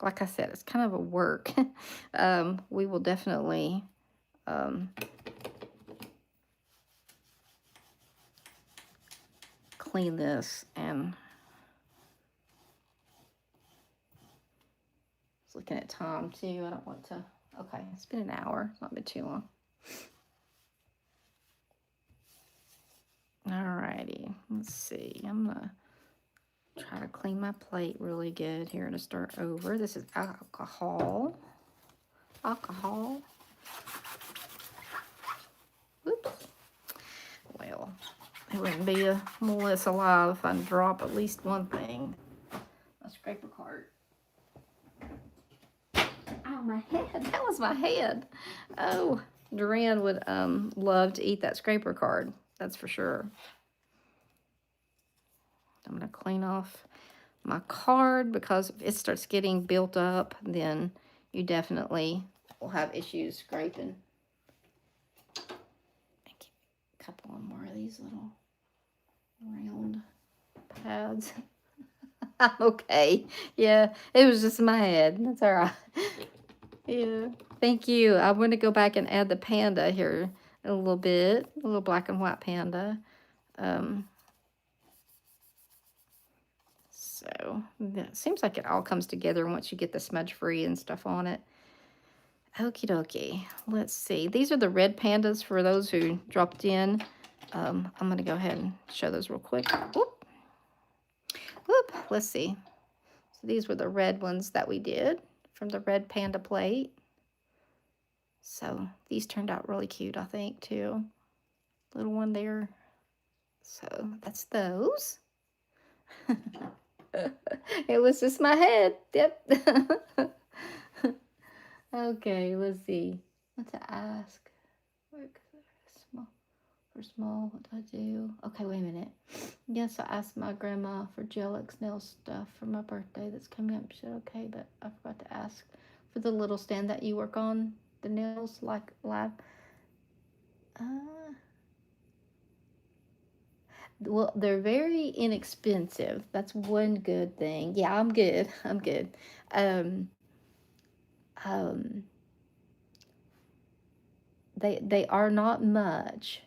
like I said, it's kind of a work. We will definitely clean this. And I was looking at time too. I don't want to. Okay, it's been an hour. It's not been too long. Alrighty, let's see. I'm gonna try to clean my plate really good here to start over. This is alcohol. Alcohol. Whoops. Well, it wouldn't be a Melissa alive if I drop at least one thing. A scraper card. Oh, my head. That was my head. Oh, Duran would love to eat that scraper card. That's for sure. I'm going to clean off my card, because if it starts getting built up, then you definitely will have issues scraping. A couple more of these little round pads. Okay. Yeah, it was just in my head. That's all right. Yeah, thank you. I'm going to go back and add the panda here in a little bit, a little black and white panda. So it seems like it all comes together once you get the smudge free and stuff on it. Okie dokie. Let's see. These are the red pandas for those who dropped in. I'm going to go ahead and show those real quick. Whoop. Whoop. Let's see. So these were the red ones that we did from the red panda plate. So these turned out really cute, I think, too. Little one there. So that's those. It was just my head. Yep. Okay, let's see. What to ask? For small, what do I do? Okay, wait a minute. Yes, I asked my grandma for gel X nail stuff for my birthday that's coming up. She said okay, but I forgot to ask for the little stand that you work on the nails, like live. Well, they're very inexpensive. That's one good thing. Yeah, I'm good. I'm good. They are not much.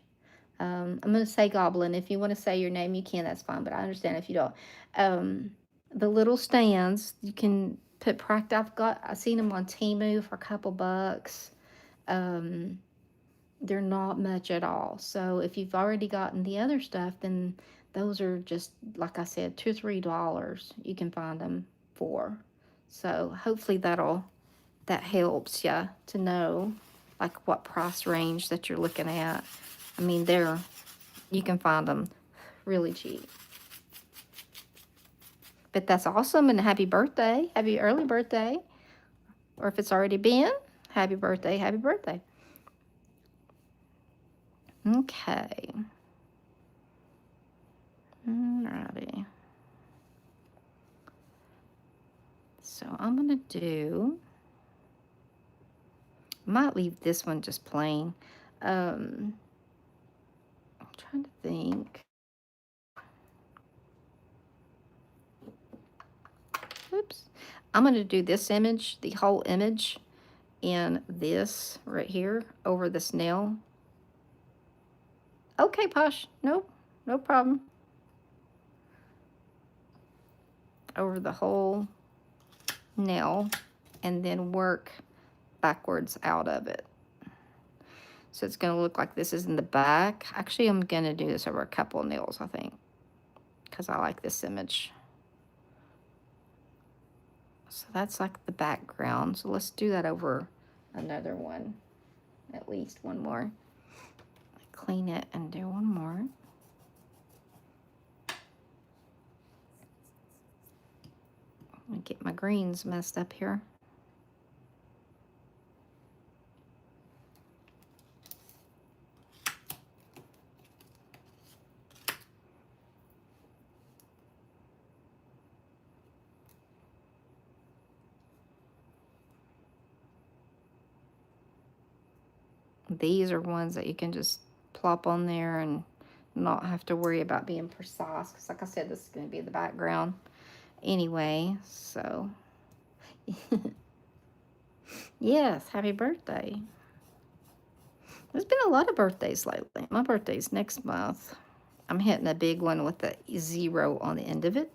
I'm gonna say Goblin. If you want to say your name, you can. That's fine. But I understand if you don't. The little stands you can put practice. I've seen them on Temu for a couple bucks. They're not much at all. So if you've already gotten the other stuff, then those are just, like I said, $2 or $3 you can find them for. So hopefully that helps you to know like what price range that you're looking at. I mean, you can find them really cheap. But that's awesome, and happy birthday. Happy early birthday. Or if it's already been, happy birthday, happy birthday. Okay. Alrighty. So I'm going to I might leave this one just plain. I'm trying to think. Oops. I'm going to do this image, the whole image, in this right here over this nail. Okay, Posh. Nope. no problem. Over the whole nail and then work backwards out of it. So it's going to look like this is in the back. Actually, I'm going to do this over a couple of nails, I think, because I like this image. So that's like the background. So let's do that over another one, at least one more. Clean it and do one more. Let me get my greens messed up here. These are ones that you can just plop on there and not have to worry about being precise, because like I said, this is going to be the background anyway. So yes, happy birthday. There's been a lot of birthdays lately. My birthday's next month. I'm hitting a big one with a 0 on the end of it.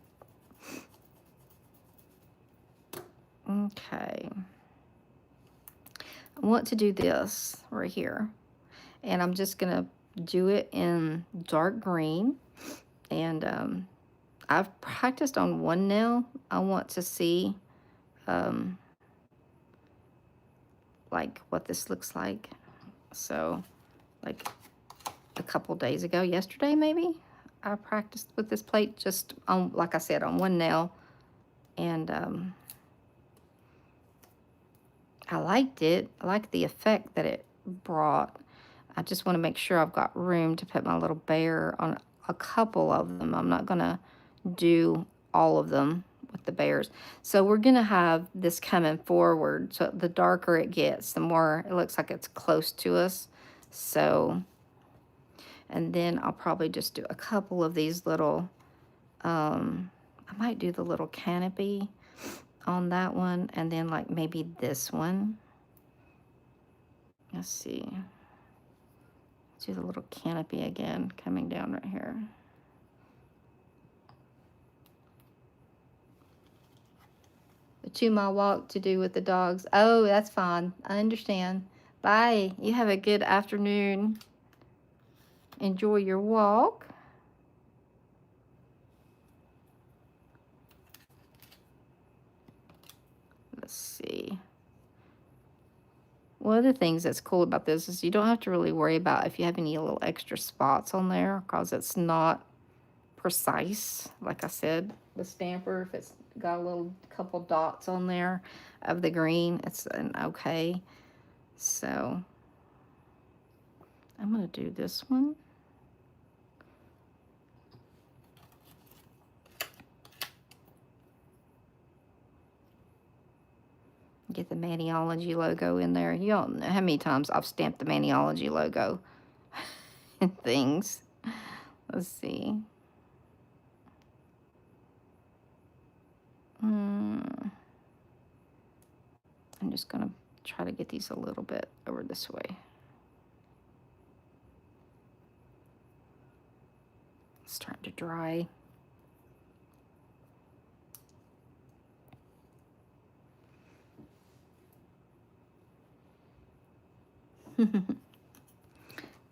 Okay. I want to do this right here. And I'm just going to do it in dark green. And I've practiced on one nail. I want to see like what this looks like. So like a couple days ago, yesterday maybe, I practiced with this plate just on, like I said, on one nail. And I liked it. I liked the effect that it brought. I just want to make sure I've got room to put my little bear on a couple of them. I'm not going to do all of them with the bears. So we're going to have this coming forward. So the darker it gets, the more it looks like it's close to us. So, and then I'll probably just do a couple of these little, I might do the little canopy on that one, and then like maybe this one. Let's see. Let's do the little canopy again, coming down right here. The 2-mile walk to do with the dogs. Oh, that's fine. I understand. Bye. You have a good afternoon. Enjoy your walk. Let's see. One of the things that's cool about this is you don't have to really worry about if you have any little extra spots on there, because it's not precise. Like I said, the stamper, if it's got a little couple dots on there of the green, it's an okay. So I'm going to do this one. Get the Maniology logo in there. You don't know how many times I've stamped the Maniology logo and things. Let's see. I'm just going to try to get these a little bit over this way. It's starting to dry.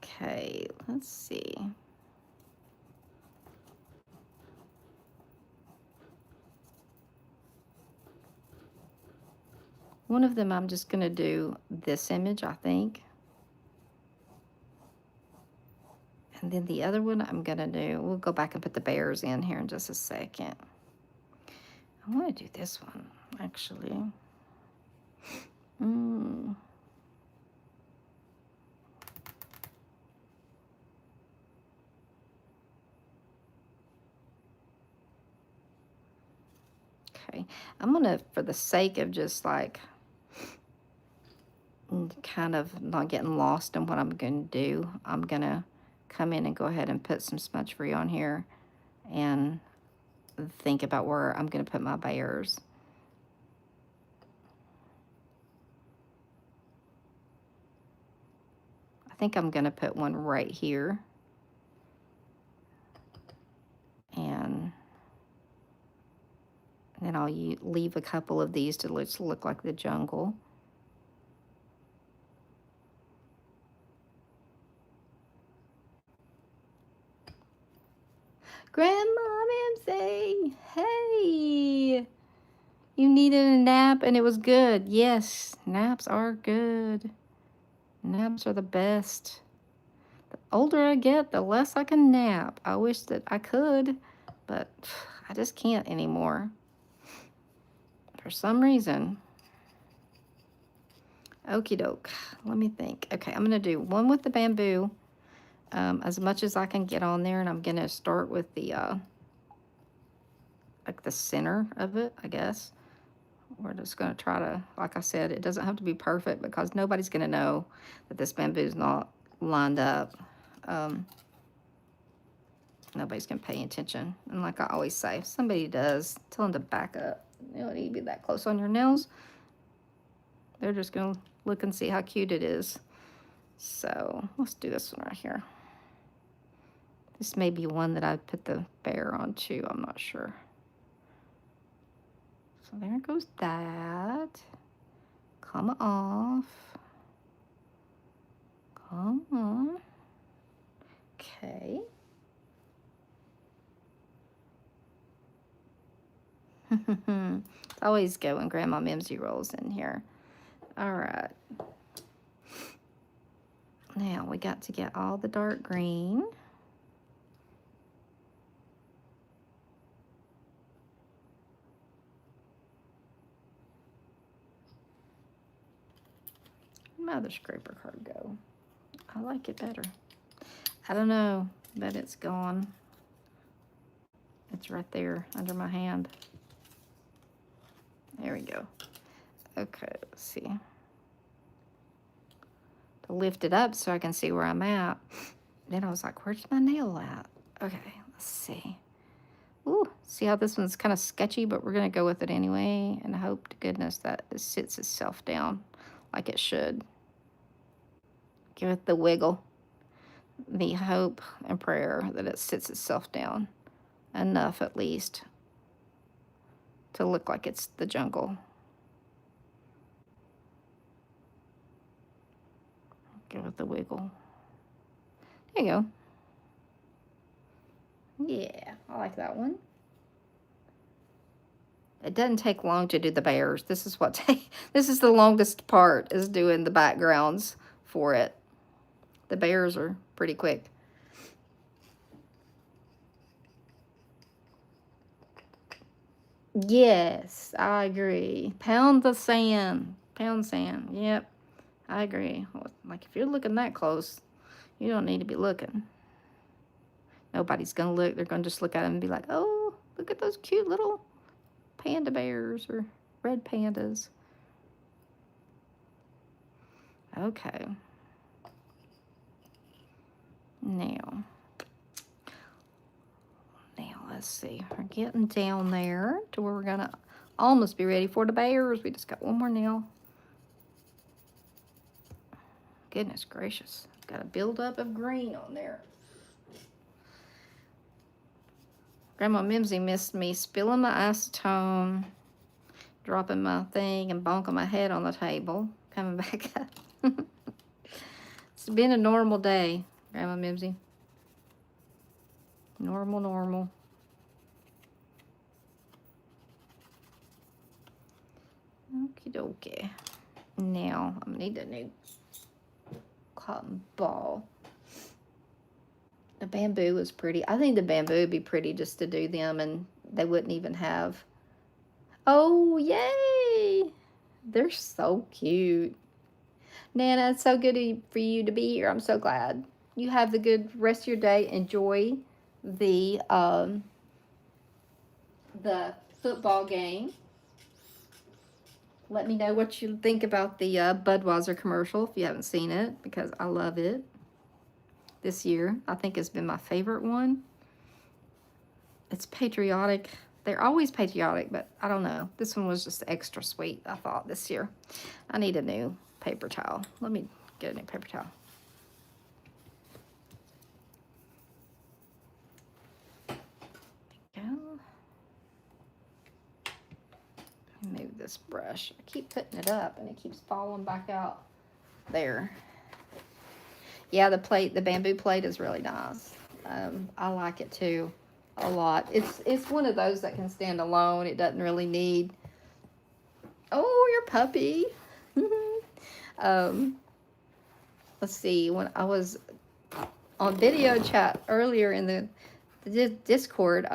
Okay, let's see. One of them I'm just going to do this image, I think. And then the other one I'm going to do, we'll go back and put the bears in here in just a second. I want to do this one, actually. Okay, I'm going to, for the sake of just like kind of not getting lost in what I'm going to do, I'm going to come in and go ahead and put some smudge free on here and think about where I'm going to put my bears. I think I'm going to put one right here. And then I'll leave a couple of these to look like the jungle. Grandma Mamsie, hey! You needed a nap and it was good. Yes, naps are good. Naps are the best. The older I get, the less I can nap. I wish that I could, but I just can't anymore. For some reason. Okie doke. Let me think. Okay, I'm going to do one with the bamboo. As much as I can get on there, and I'm going to start with the, like the center of it, I guess. We're just going to try to, like I said, it doesn't have to be perfect because nobody's going to know that this bamboo is not lined up. Nobody's going to pay attention. And like I always say, if somebody does, tell them to back up. You don't need to be that close on your nails. They're just going to look and see how cute it is. So let's do this one right here. This may be one that I put the bear on too. I'm not sure. So there goes that. Come off. Come on. Okay. It's always good when Grandma Mimsy rolls in here. All right. Now we got to get all the dark green. Where'd my other scraper card go? I like it better. I don't know, but it's gone. It's right there under my hand. There we go. Okay, let's see. To lift it up so I can see where I'm at. Then I was like, where's my nail at? Okay, let's see. Ooh, see how this one's kind of sketchy, but we're going to go with it anyway. And I hope to goodness that it sits itself down like it should. Give it the wiggle. The hope and prayer that it sits itself down enough at least to look like it's the jungle. Give it the wiggle. There you go. Yeah, I like that one. It doesn't take long to do the bears. This is this is the longest part, is doing the backgrounds for it. The bears are pretty quick. Yes, I agree. Pound the sand. Pound sand. Yep, I agree. Like if you're looking that close, you don't need to be looking. Nobody's going to look. They're going to just look at them and be like, oh, look at those cute little panda bears or red pandas. Okay. Now, let's see. We're getting down there to where we're going to almost be ready for the bears. We just got one more nail. Goodness gracious. Got a buildup of green on there. Grandma Mimsy missed me spilling my acetone, dropping my thing, and bonking my head on the table. Coming back up. It's been a normal day, Grandma Mimsy. Normal. Okie dokie. Now, I need a new cotton ball. The bamboo is pretty. I think the bamboo would be pretty just to do them, and they wouldn't even have. Oh, yay! They're so cute. Nana, it's so good for you to be here. I'm so glad. You have the good rest of your day. Enjoy the football game. Let me know what you think about the Budweiser commercial if you haven't seen it, because I love it. This year, I think it's been my favorite one. It's patriotic. They're always patriotic, but I don't know. This one was just extra sweet, I thought, this year. I need a new paper towel. Let me get a new paper towel. Move this brush. I keep putting it up and it keeps falling back out there. Yeah, the bamboo plate is really nice. I like it too a lot. It's one of those that can stand alone. It doesn't really need. Oh, your puppy. Let's see. When I was on video chat earlier in the Discord,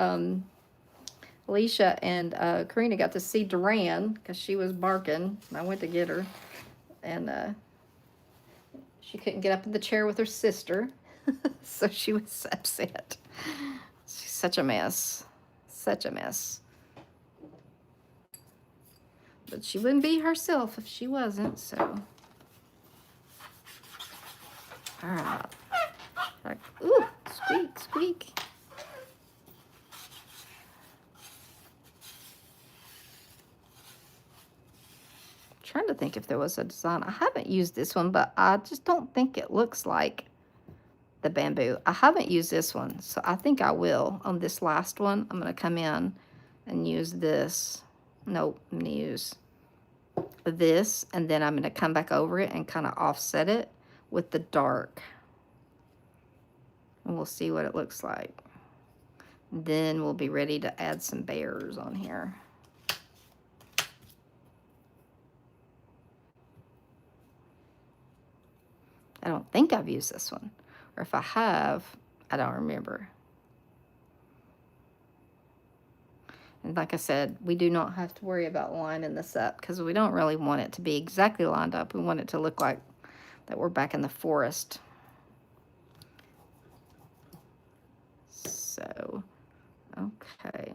Alicia and Karina got to see Duran because she was barking. I went to get her, and she couldn't get up in the chair with her sister, so she was upset. She's such a mess. Such a mess. But she wouldn't be herself if she wasn't, so. All right. Like, ooh, squeak, squeak. Trying to think if there was a design. I haven't used this one, but I just don't think it looks like the bamboo. I haven't used this one, so I think I will on this last one. I'm going to come in and use this. Nope, I'm going to use this, and then I'm going to come back over it and kind of offset it with the dark. And we'll see what it looks like. Then we'll be ready to add some bears on here. I don't think I've used this one. Or if I have, I don't remember. And like I said, we do not have to worry about lining this up because we don't really want it to be exactly lined up. We want it to look like that we're back in the forest. So, okay.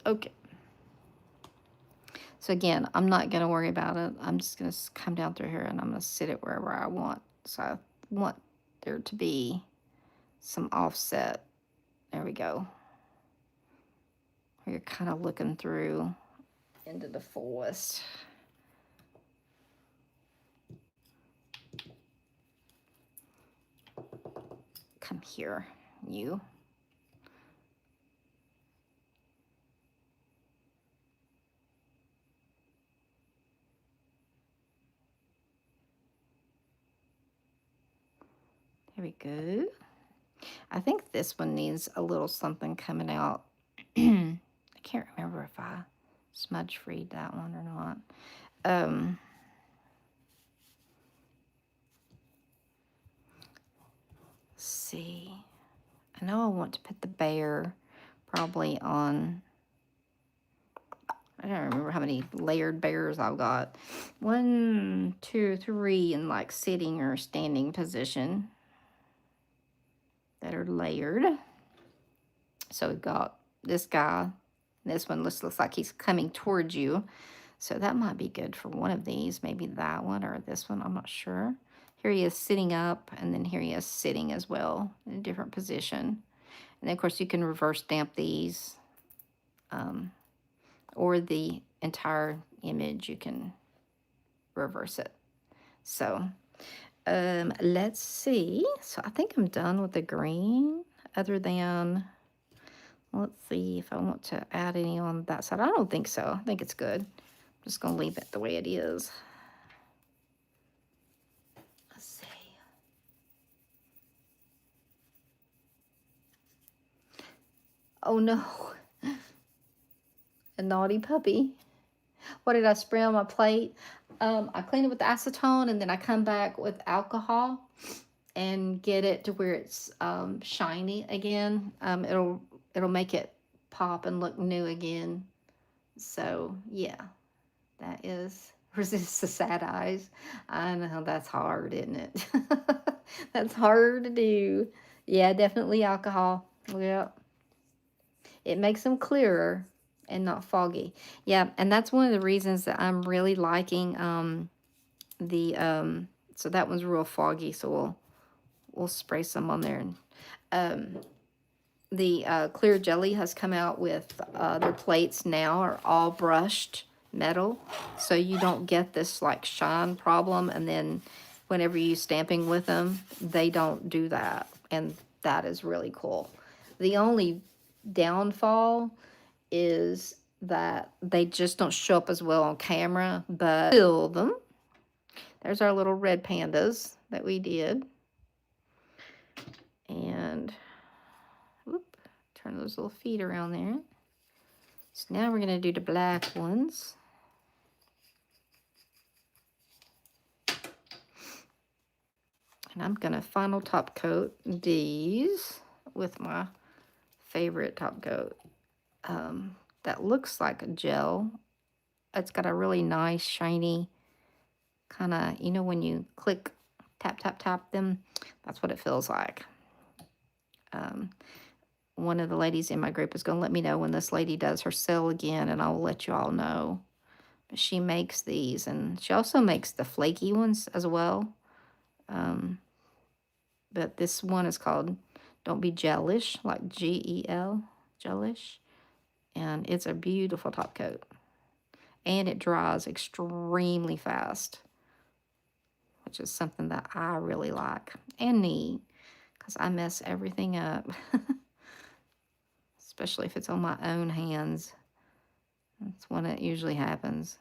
Okay. So again, I'm not going to worry about it. I'm just going to come down through here and I'm going to sit it wherever I want. So I want there to be some offset. There we go. You're kind of looking through into the forest. Come here, you. There we go. I think this one needs a little something coming out. I can't remember if I smudge freed that one or not. Let's see. I know I want to put the bear probably on. I don't remember how many layered bears I've got. 1, 2, 3 in like sitting or standing position that are layered. So we've got this guy. This one looks like he's coming towards you. So that might be good for one of these. Maybe that one or this one. I'm not sure. Here he is sitting up, and then here he is sitting as well in a different position. And then, of course, you can reverse stamp these. Or the entire image, you can reverse it. So let's see. So I think I'm done with the green, other than, let's see if I want to add any on that side. I don't think so. I think it's good. I'm just going to leave it the way it is. Let's see. Oh no. A naughty puppy. What did I spray on my plate? I clean it with acetone, and then I come back with alcohol and get it to where it's shiny again. It'll make it pop and look new again. So yeah, that is resist the sad eyes. I know that's hard, isn't it? That's hard to do. Yeah, definitely alcohol. Yeah, it makes them clearer and not foggy. Yeah, and that's one of the reasons that I'm really liking so that one's real foggy, so we'll spray some on there. And the Clear Jelly has come out with their plates now are all brushed metal. so you don't get this like shine problem, and then whenever you stamping with them, they don't do that, and that is really cool. The only downfall is that they just don't show up as well on camera, but still them. There's our little red pandas that we did. And whoop, turn those little feet around there. So now we're going to do the black ones. And I'm going to final top coat these with my favorite top coat. That looks like a gel. It's got a really nice, shiny kind of, you know, when you click, tap, tap, tap them, that's what it feels like. One of the ladies in my group is going to let me know when this lady does her sale again, and I will let you all know. But she makes these, and she also makes the flaky ones as well. But this one is called Don't Be Gelish, like G-E-L, gelish. And it's a beautiful top coat. And it dries extremely fast, which is something that I really like and need, because I mess everything up. Especially if it's on my own hands. That's when it usually happens.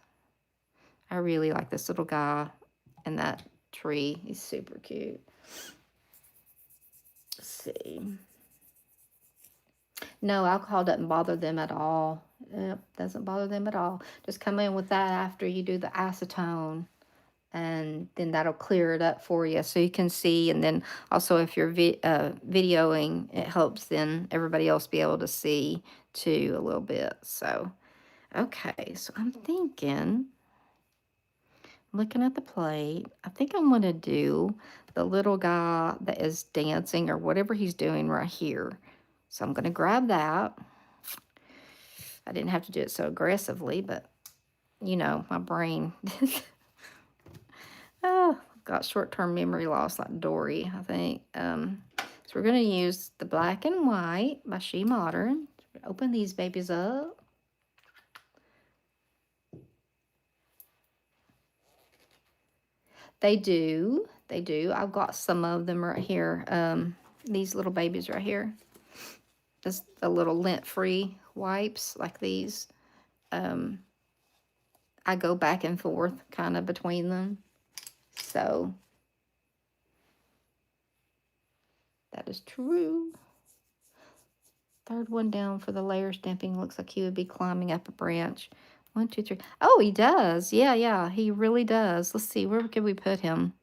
I really like this little guy and that tree. He's super cute. Let's see. No, alcohol doesn't bother them at all. Yep, doesn't bother them at all. Just come in with that after you do the acetone, and then that'll clear it up for you so you can see. And then also if you're videoing, it helps then everybody else be able to see too a little bit. So, okay, so I'm thinking, looking at the plate, I think I'm going to do the little guy that is dancing or whatever he's doing right here. So I'm going to grab that. I didn't have to do it so aggressively, but, you know, my brain. Oh, got short-term memory loss like Dory, I think. So we're going to use the black and white by She Modern. Open these babies up. They do. They do. I've got some of them right here. These little babies right here. Just the little lint-free wipes like these. I go back and forth kind of between them. So that is true. Third one down for the layer stamping. Looks like he would be climbing up a branch. 1, 2, 3. Oh, he does. Yeah, yeah, he really does. Let's see, where could we put him?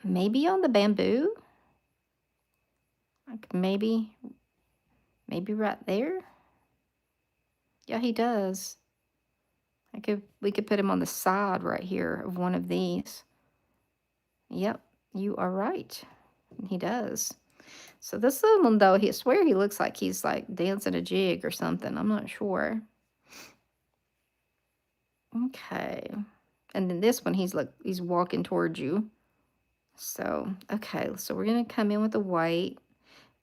Maybe on the bamboo. Like maybe right there. Yeah, he does. We could put him on the side right here of one of these. Yep, you are right. He does. So this one, though, I swear he looks like he's like dancing a jig or something. I'm not sure. Okay. And then this one, he's walking towards you. So, okay. So we're going to come in with the white.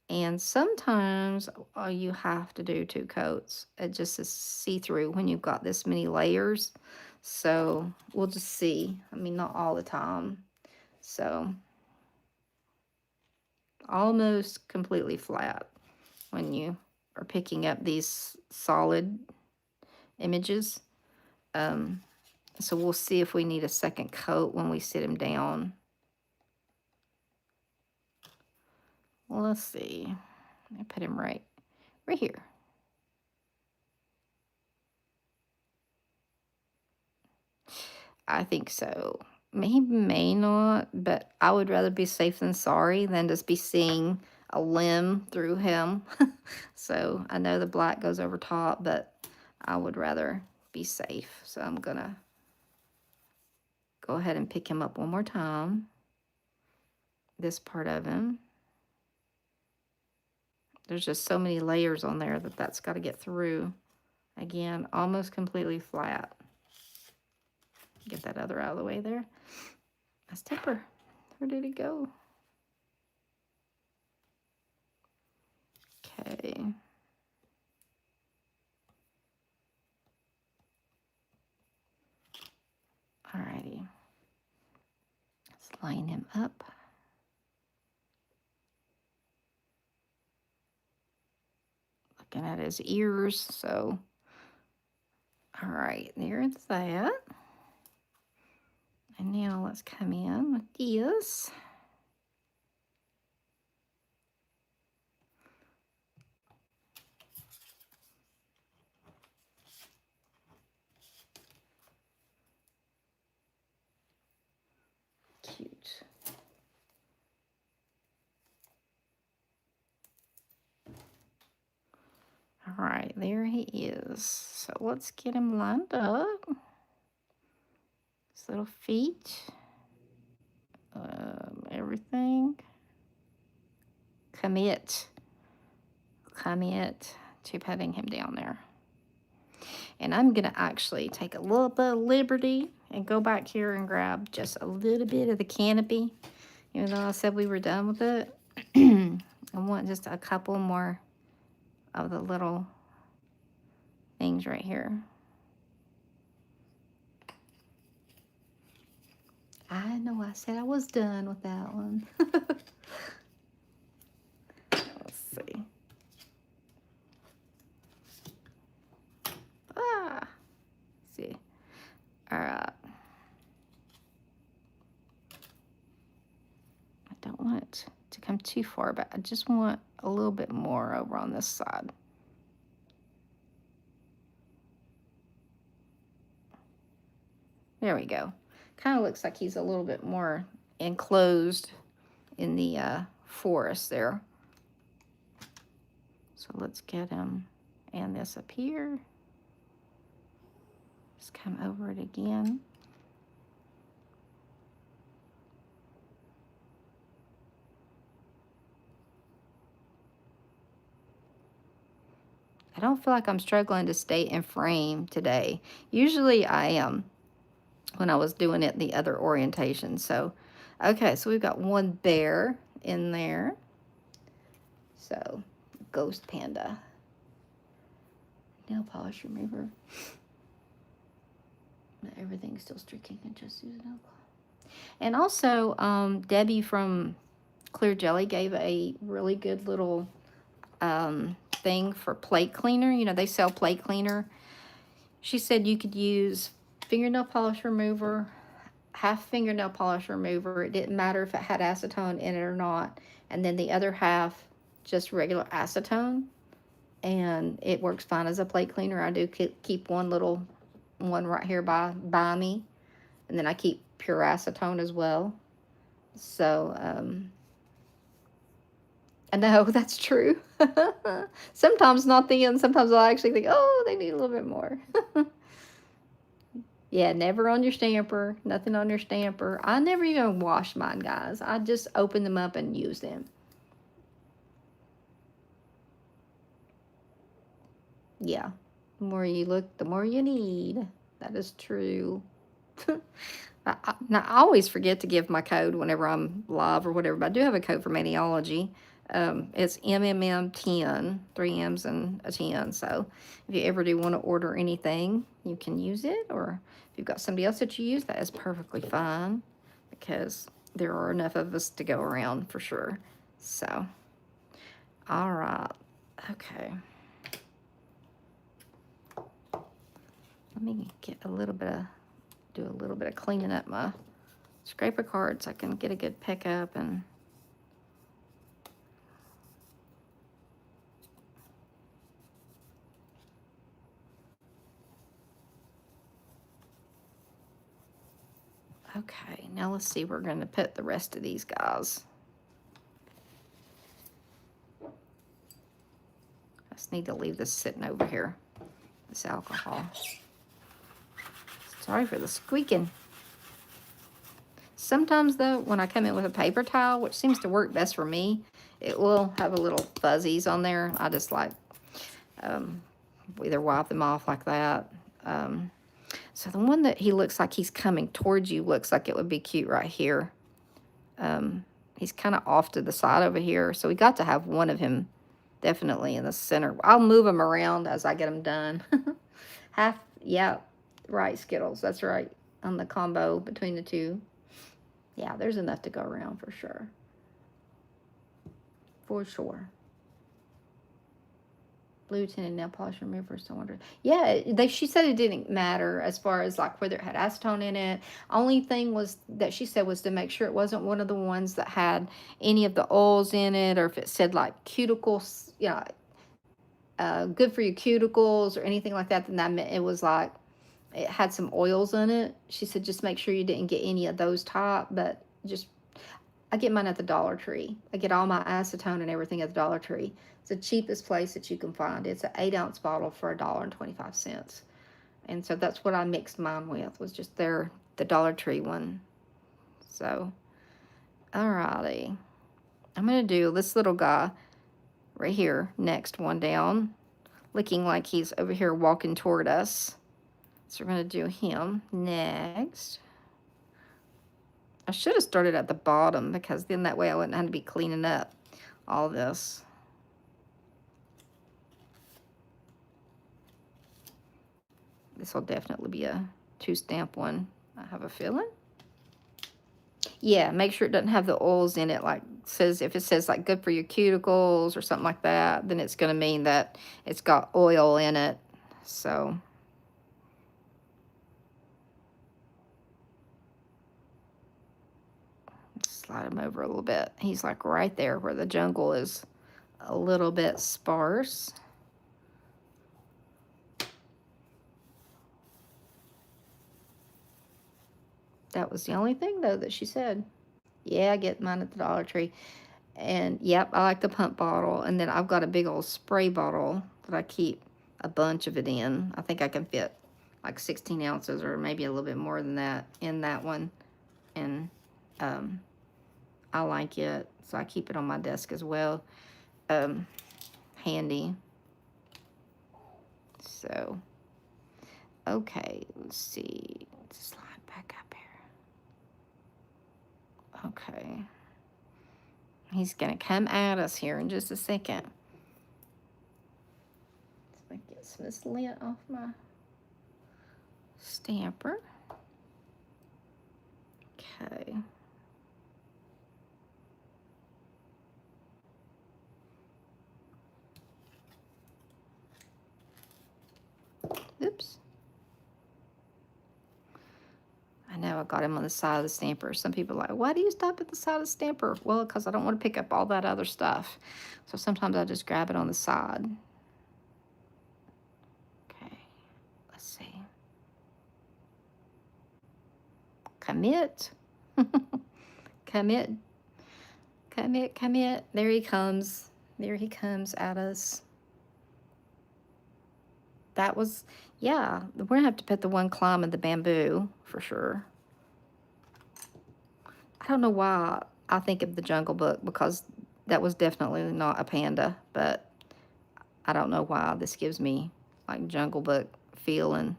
And sometimes you have to do 2 coats. It just is see-through when you've got this many layers. So we'll just see. I mean, not all the time. So almost completely flat when you are picking up these solid images. So we'll see if we need a second coat when we sit him down. Well, let's see. I put him right here. I think so. He may not, but I would rather be safe than sorry than just be seeing a limb through him. So I know the black goes over top, but I would rather be safe. So I'm gonna go ahead and pick him up one more time. This part of him. There's just so many layers on there that's got to get through. Again, almost completely flat. Get that other out of the way there. That's Tipper. Where did he go? Okay. line him up. Looking at his ears, so. All right, there's that. And now let's come in with this. Cute. All right, there he is. So let's get him lined up. His little feet. Everything. Commit to putting him down there. And I'm going to actually take a little bit of liberty and go back here and grab just a little bit of the canopy. Even though I said we were done with it. I want just a couple more of the little things right here. I know I said I was done with that one. Let's see. See. All right. I don't want it to come too far, but I just want a little bit more over on this side. There we go. Kind of looks like he's a little bit more enclosed in the forest there. So let's get him and this up here. Just come over it again. I don't feel like I'm struggling to stay in frame today. Usually I am when I was doing it the other orientation. So, okay, so we've got one bear in there. So, ghost panda. Nail polish remover. Everything's still streaking. I just use nail polish. And also, Debbie from Clear Jelly gave a really good little thing for plate cleaner. You know, they sell plate cleaner. She said you could use fingernail polish remover, half fingernail polish remover. It didn't matter if it had acetone in it or not. And then the other half, just regular acetone. And it works fine as a plate cleaner. I do keep one right here by me. And then I keep pure acetone as well. So, I know, that's true. Sometimes not the end. Sometimes I'll actually think, oh, they need a little bit more. Yeah, never on your stamper. Nothing on your stamper. I never even wash mine, guys. I just open them up and use them. Yeah. The more you look, the more you need. That is true. Now, I always forget to give my code whenever I'm live or whatever, but I do have a code for Maniology. It's MMM10, 3 M's and a 10. So if you ever do want to order anything, you can use it. Or if you've got somebody else that you use, that is perfectly fine, because there are enough of us to go around for sure. So, all right. Okay. Let me get a little bit of, do a little bit of cleaning up my scraper cards. I can get a good pickup and okay, now let's see, we're going to put the rest of these guys. I just need to leave this sitting over here, this alcohol. Sorry for the squeaking. Sometimes, though, when I come in with a paper towel, which seems to work best for me, it will have a little fuzzies on there. I just like either wipe them off like that. So the one that he looks like he's coming towards you looks like it would be cute right here. He's kind of off to the side over here. So we got to have one of him definitely in the center. I'll move him around as I get them done. Yeah, right, Skittles. That's right, on the combo between the two. Yeah, there's enough to go around for sure. For sure. Blue tinted nail polish remover. So wonder. Yeah, she said it didn't matter as far as like whether it had acetone in it. Only thing was that she said was to make sure it wasn't one of the ones that had any of the oils in it, or if it said like cuticles, yeah, good for your cuticles or anything like that. Then that meant it was like it had some oils in it. She said just make sure you didn't get any of those type, but just I get mine at the Dollar Tree. I get all my acetone and everything at the Dollar Tree. It's the cheapest place that you can find. It's an 8-ounce bottle for $1.25. And so that's what I mixed mine with, was just the Dollar Tree one. So, alrighty. I'm going to do this little guy right here, next one down, looking like he's over here walking toward us. So we're going to do him next. I should have started at the bottom because then that way I wouldn't have to be cleaning up all this. This will definitely be a 2-stamp one, I have a feeling. Yeah, make sure it doesn't have the oils in it. Like says, if it says like good for your cuticles or something like that, then it's going to mean that it's got oil in it. So slide him over a little bit. He's like right there where the jungle is a little bit sparse. That was the only thing though that she said. Yeah, I get mine at the Dollar Tree. And yep, I like the pump bottle. And then I've got a big old spray bottle that I keep a bunch of it in. I think I can fit like 16 ounces or maybe a little bit more than that in that one. And I like it, so I keep it on my desk as well. Handy. So, okay, let's see. Slide back up here. Okay. He's going to come at us here in just a second. Let's get some of this lint off my stamper. Okay. Oops. I know I got him on the side of the stamper. Some people are like, why do you stop at the side of the stamper? Well, because I don't want to pick up all that other stuff. So sometimes I just grab it on the side. Okay, let's see. Commit. Commit. Commit, commit. There he comes. There he comes at us. That was, yeah, we're going to have to put the one climb in the bamboo for sure. I don't know why I think of the Jungle Book, because that was definitely not a panda, but I don't know why this gives me like Jungle Book feeling.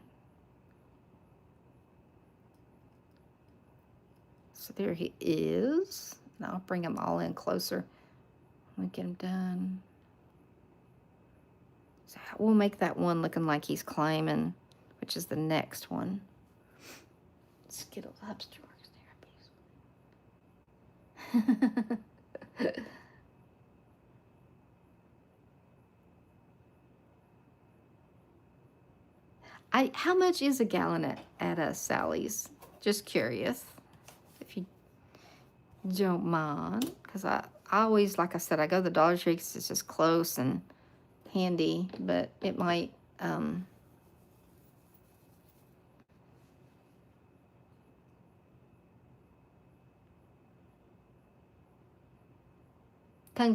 So there he is. Now I'll bring him all in closer. We'll get him done. So we'll make that one looking like he's climbing, which is the next one. Skittle lobster works therapies. How much is a gallon at Sally's? Just curious, if you don't mind, because I always, like I said, I go to the Dollar Tree because it's just close and handy, but it might, Kung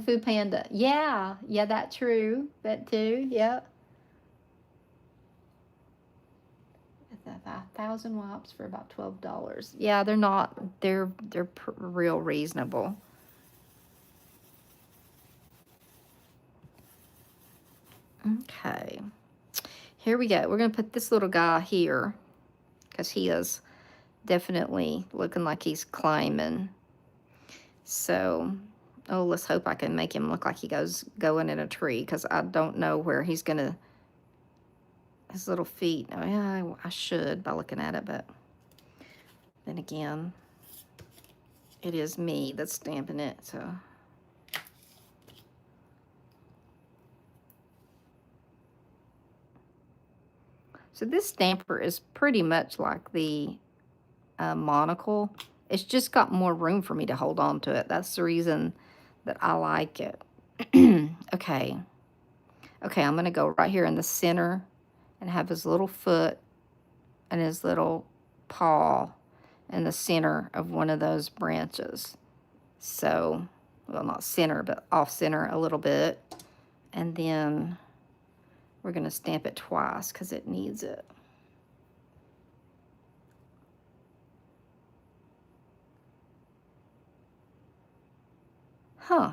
Fu Panda. Yeah, that true. That too, yeah. 1,000 wipes for about $12. Yeah, they're real reasonable. Okay, here we go. We're gonna put this little guy here because he is definitely looking like he's climbing. So, oh, let's hope I can make him look like he going in a tree, because I don't know where he's gonna, his little feet. Oh yeah, I should by looking at it, but then again, it is me that's stamping it, so. So this stamper is pretty much like the monocle. It's just got more room for me to hold on to it. That's the reason that I like it. Okay. Okay, I'm going to go right here in the center and have his little foot and his little paw in the center of one of those branches. So, well, not center, but off center a little bit. And then we're going to stamp it twice because it needs it. Huh.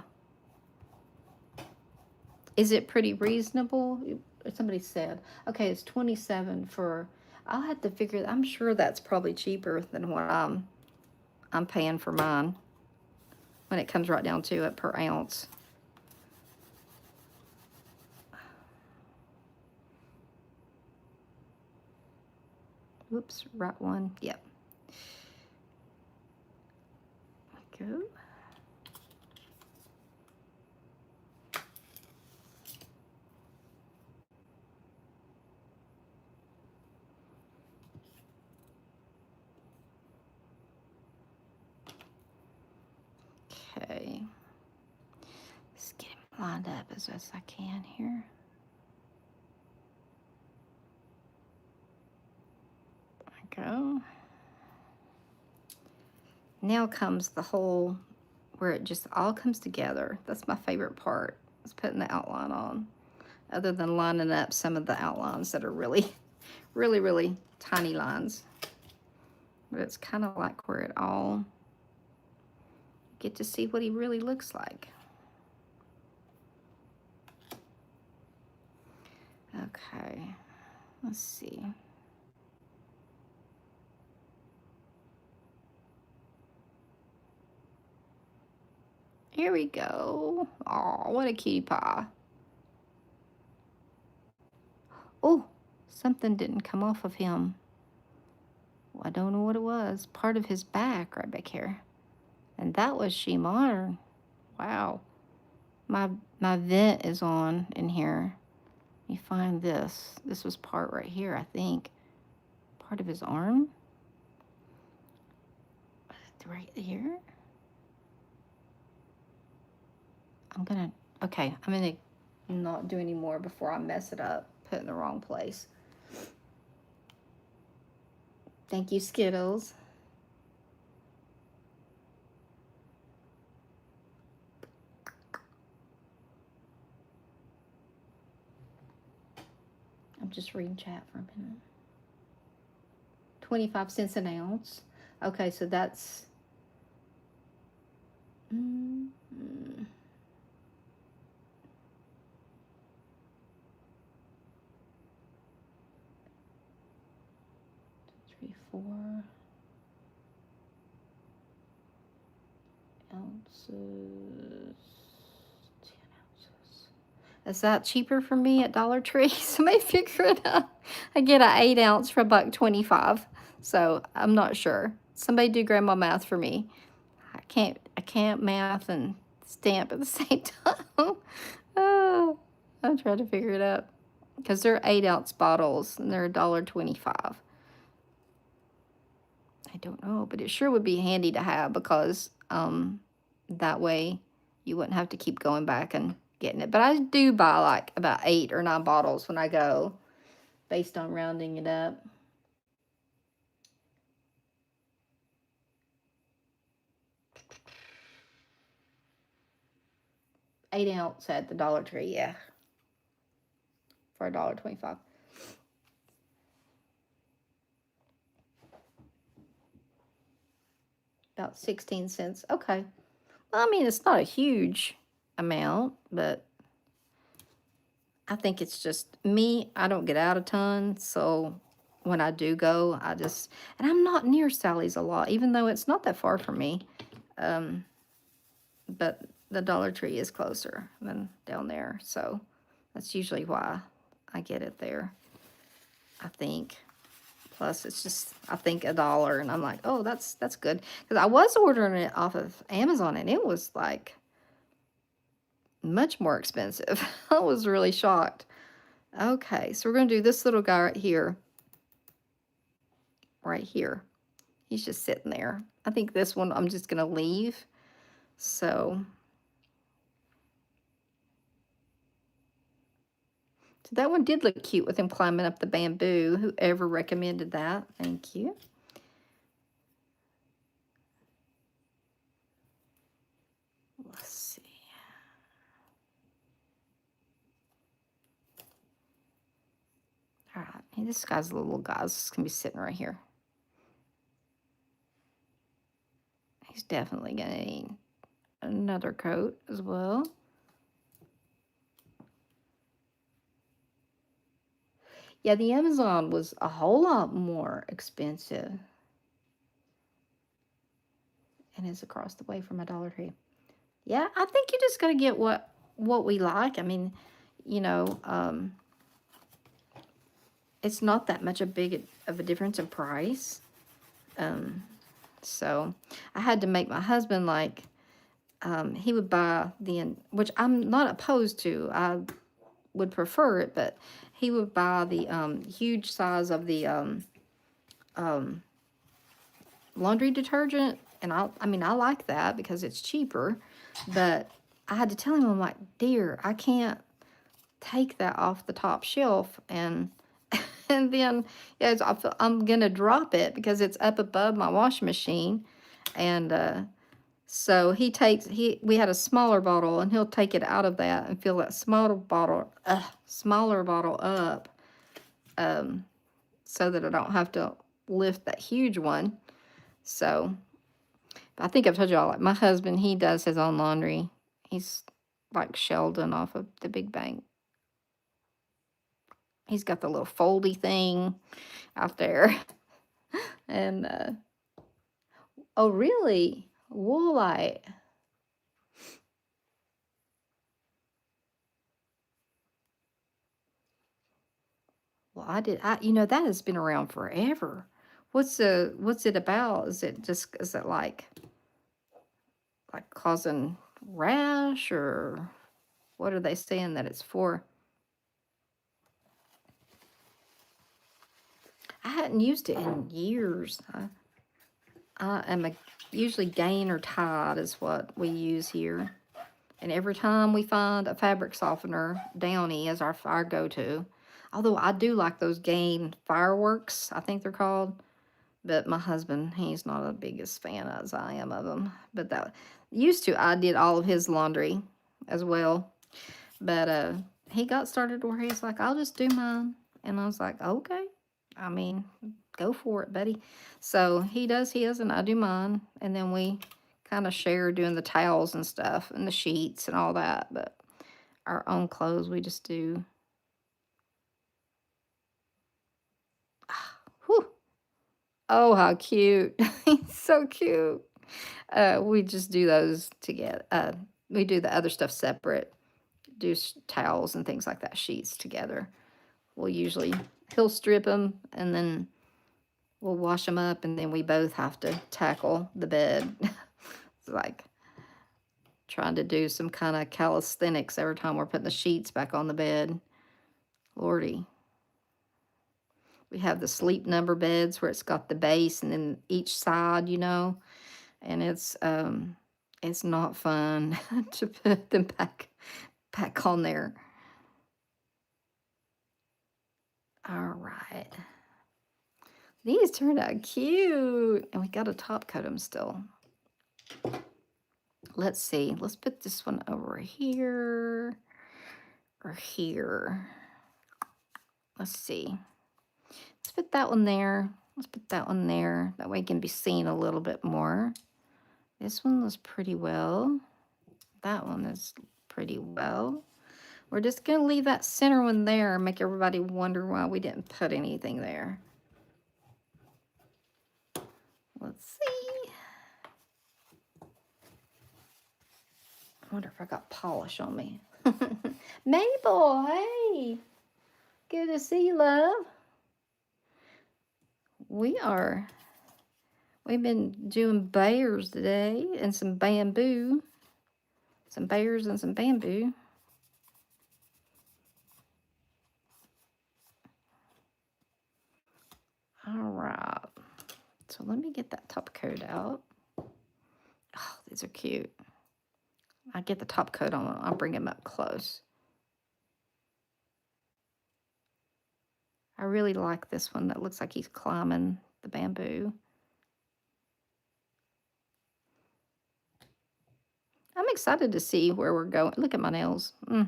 Is it pretty reasonable? Somebody said, okay, it's 27 for, I'll have to figure, I'm sure that's probably cheaper than what I'm paying for mine when it comes right down to it per ounce. Whoops, right one. Yep. Go. Okay. Let's get him lined up as best I can here. There we go. Now comes the whole where it just all comes together. That's my favorite part, is putting the outline on. Other than lining up some of the outlines that are really, really, really tiny lines. But it's kind of like where it all, get to see what he really looks like. Okay, let's see. Here we go. Oh, what a cutie pie. Oh, something didn't come off of him. Well, I don't know what it was. Part of his back right back here. And that was She Modern. Wow. My vent is on in here. Let me find this. This was part right here, I think. Part of his arm. Right here. I'm gonna not do any more before I mess it up. Put it in the wrong place. Thank you, Skittles. I'm just reading chat for a minute. 25 cents an ounce. Okay, so that's... Mm-hmm. 3, 4 ounces, 10 ounces. Is that cheaper for me at Dollar Tree? Somebody figure it out. I get an 8 ounce for $1.25, so I'm not sure. Somebody do grandma math for me. I can't math and stamp at the same time. Oh, I'm trying to figure it out because they're 8 ounce bottles and they're $1.25. I don't know, but it sure would be handy to have because that way you wouldn't have to keep going back and getting it. But I do buy like about 8 or 9 bottles when I go, based on rounding it up. $8 ounce at the Dollar Tree, yeah, for $1.25. About 16 cents. Okay. Well, I mean, it's not a huge amount, but I think it's just me. I don't get out a ton, so when I do go, and I'm not near Sally's a lot, even though it's not that far from me. But the Dollar Tree is closer than down there, so that's usually why I get it there, I think. Plus, it's just, I think, $1. And I'm like, oh, that's good. Because I was ordering it off of Amazon, and it was, like, much more expensive. I was really shocked. Okay, so we're going to do this little guy right here. Right here. He's just sitting there. I think this one I'm just going to leave. So that one did look cute with him climbing up the bamboo. Whoever recommended that. Thank you. Let's see. All right. Hey, this guy's a little guy. This is going to be sitting right here. He's definitely going to need another coat as well. Yeah, the Amazon was a whole lot more expensive. And it's across the way from a Dollar Tree. Yeah, I think you just got to get what we like. I mean, you know, it's not that much of a difference in price. So I had to make my husband, like, he would buy which I'm not opposed to. I would prefer it, but he would buy the huge size of the laundry detergent. And I mean, I like that because it's cheaper, but I had to tell him, I'm like, dear, I can't take that off the top shelf. And then I'm gonna drop it because it's up above my washing machine. And so we had a smaller bottle, and he'll take it out of that and fill that smaller bottle up, so that I don't have to lift that huge one. So I think I've told you all, like, my husband, he does his own laundry. He's like Sheldon off of The Big Bang. He's got the little foldy thing out there. And, oh, really? Woolite. Well, that has been around forever. What's it about? Is it like causing rash, or what are they saying that it's for? I hadn't used it in years. I am usually Gain or Tide is what we use here. And every time we find a fabric softener, Downy is our go-to. Although I do like those Gain Fireworks, I think they're called. But my husband, he's not the biggest fan as I am of them. But I did all of his laundry as well. But he got started where he's like, I'll just do mine. And I was like, okay. I mean, go for it, buddy. So he does his and I do mine. And then we kind of share doing the towels and stuff and the sheets and all that. But our own clothes, we just do. Whew. Oh, how cute. He's so cute. We just do those together. We do the other stuff separate. Do towels and things like that, sheets together. He'll strip them, and then we'll wash them up, and then we both have to tackle the bed. It's like trying to do some kind of calisthenics every time we're putting the sheets back on the bed. Lordy. We have the sleep number beds where it's got the base and then each side, and it's not fun to put them back on there. All right. These turned out cute. And we got to top coat them still. Let's see. Let's put this one over here or here. Let's see. Let's put that one there. Let's put that one there. That way it can be seen a little bit more. This one was pretty well. That one is pretty well. We're just going to leave that center one there and make everybody wonder why we didn't put anything there. Let's see. I wonder if I got polish on me. Mabel, hey. Good to see you, love. we've been doing bears today and some bamboo. Some bears and some bamboo. All right. So let me get that top coat out. Oh, these are cute. I get the top coat on. I'll bring him up close. I really like this one that looks like he's climbing the bamboo. I'm excited to see where we're going. Look at my nails. Where